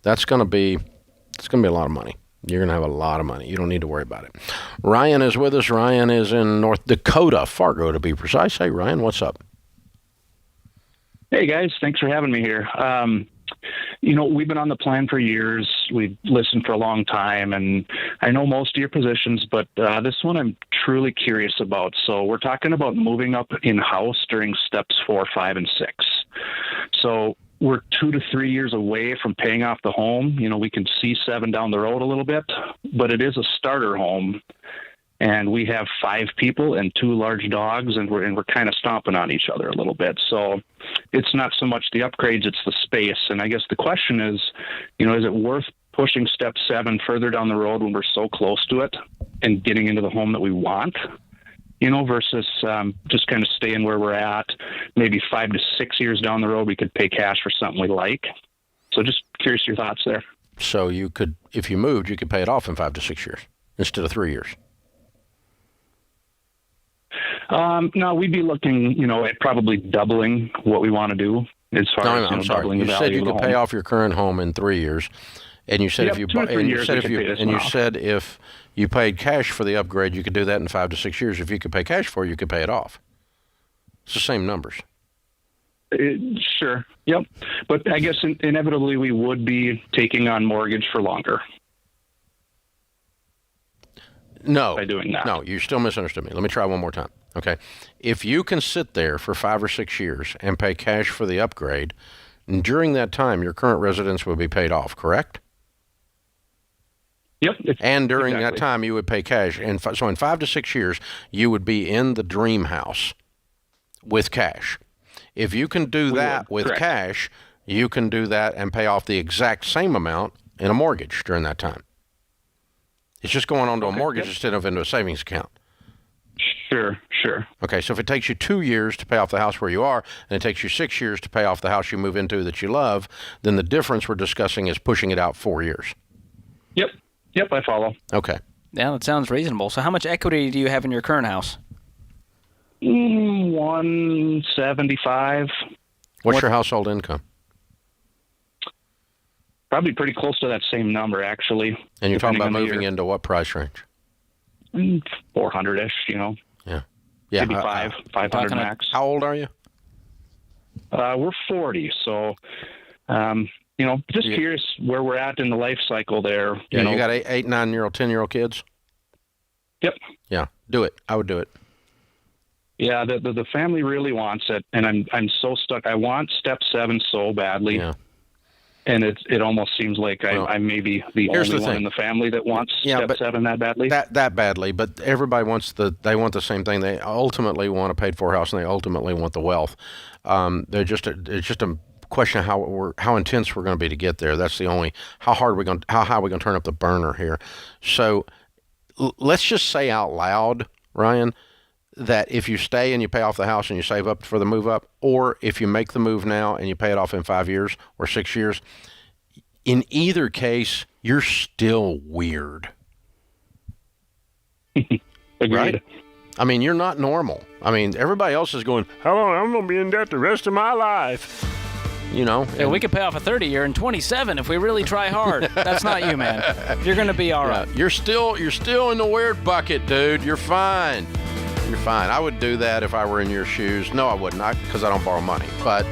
it's going to be a lot of money. You're going to have a lot of money. You don't need to worry about it. Ryan is with us. Ryan is in North Dakota, Fargo to be precise. Hey, Ryan, what's up? Hey, guys. Thanks for having me here. We've been on the plan for years. We've listened for a long time, and I know most of your positions, but this one I'm truly curious about. So we're talking about moving up in-house during steps 4, 5, and 6. So we're 2 to 3 years away from paying off the home. We can see 7 down the road a little bit, but it is a starter home. And we have 5 people and 2 large dogs, and we're kind of stomping on each other a little bit. So it's not so much the upgrades, it's the space. And I guess the question is, is it worth pushing step 7 further down the road when we're so close to it and getting into the home that we want, versus just kind of staying where we're at? Maybe 5 to 6 years down the road, we could pay cash for something we like. So just curious your thoughts there. So you could, if you moved, you could pay it off in 5 to 6 years instead of 3 years. No, we'd be looking, at probably doubling what we want to do as far as I'm sorry. doubling You the said value you of the could pay home. off your current home in 3 years, and you said if you paid cash for the upgrade, you could do that in 5 to 6 years. If you could pay cash for it, you could pay it off. It's the same numbers. Sure. Yep. But I guess inevitably we would be taking on mortgage for longer. No. By doing that. No, you still misunderstood me. Let me try one more time. Okay. If you can sit there for 5 or 6 years and pay cash for the upgrade, during that time, your current residence will be paid off, correct? Yep. And during that time, you would pay cash. And so in 5 to 6 years, you would be in the dream house with cash. If you can do that with cash, you can do that and pay off the exact same amount in a mortgage during that time. It's just going onto a mortgage instead of into a savings account. Sure. Okay, so if it takes you 2 years to pay off the house where you are, and it takes you 6 years to pay off the house you move into that you love, then the difference we're discussing is pushing it out 4 years. Yep, I follow. Okay. Yeah, that sounds reasonable. So how much equity do you have in your current house? 175. What's your household income? Probably pretty close to that same number, actually. And you're talking about moving into what price range? 400-ish, Yeah. Maybe 500 max. How old are you? We're 40, so, just curious where we're at in the life cycle there. You got 8, 9-year-old, 10-year-old kids? Yep. Yeah, do it. I would do it. Yeah, the family really wants it, and I'm so stuck. I want step 7 so badly. Yeah. And it almost seems like I may be the only one in the family that wants step 7 that badly. That badly, but everybody wants they want the same thing. They ultimately want a paid-for house, and they ultimately want the wealth. It's just a question of how intense we're going to be to get there. That's the only how high we're going to turn up the burner here. So let's just say out loud, Ryan, that if you stay and you pay off the house and you save up for the move up, or if you make the move now and you pay it off in 5 years or 6 years, in either case, you're still weird. Right? I mean, you're not normal. I mean, everybody else is going, how long? I'm going to be in debt the rest of my life. Yeah, we could pay off a 30-year in 27 if we really try hard. That's not you, man. You're going to be all right. You're still in the weird bucket, dude. You're fine. You're fine. I would do that if I were in your shoes. No, I wouldn't, because I don't borrow money. But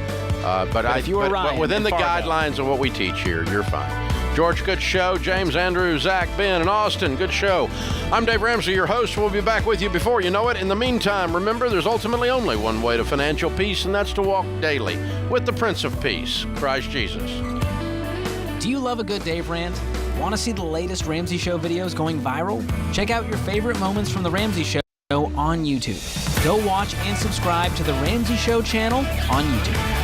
within the guidelines of what we teach here, you're fine. George, good show. James, Andrew, Zach, Ben, and Austin, good show. I'm Dave Ramsey, your host. We'll be back with you before you know it. In the meantime, remember, there's ultimately only one way to financial peace, and that's to walk daily with the Prince of Peace, Christ Jesus. Do you love a good Dave Rant? Want to see the latest Ramsey Show videos going viral? Check out your favorite moments from the Ramsey Show on YouTube. Go watch and subscribe to the Ramsey Show channel on YouTube.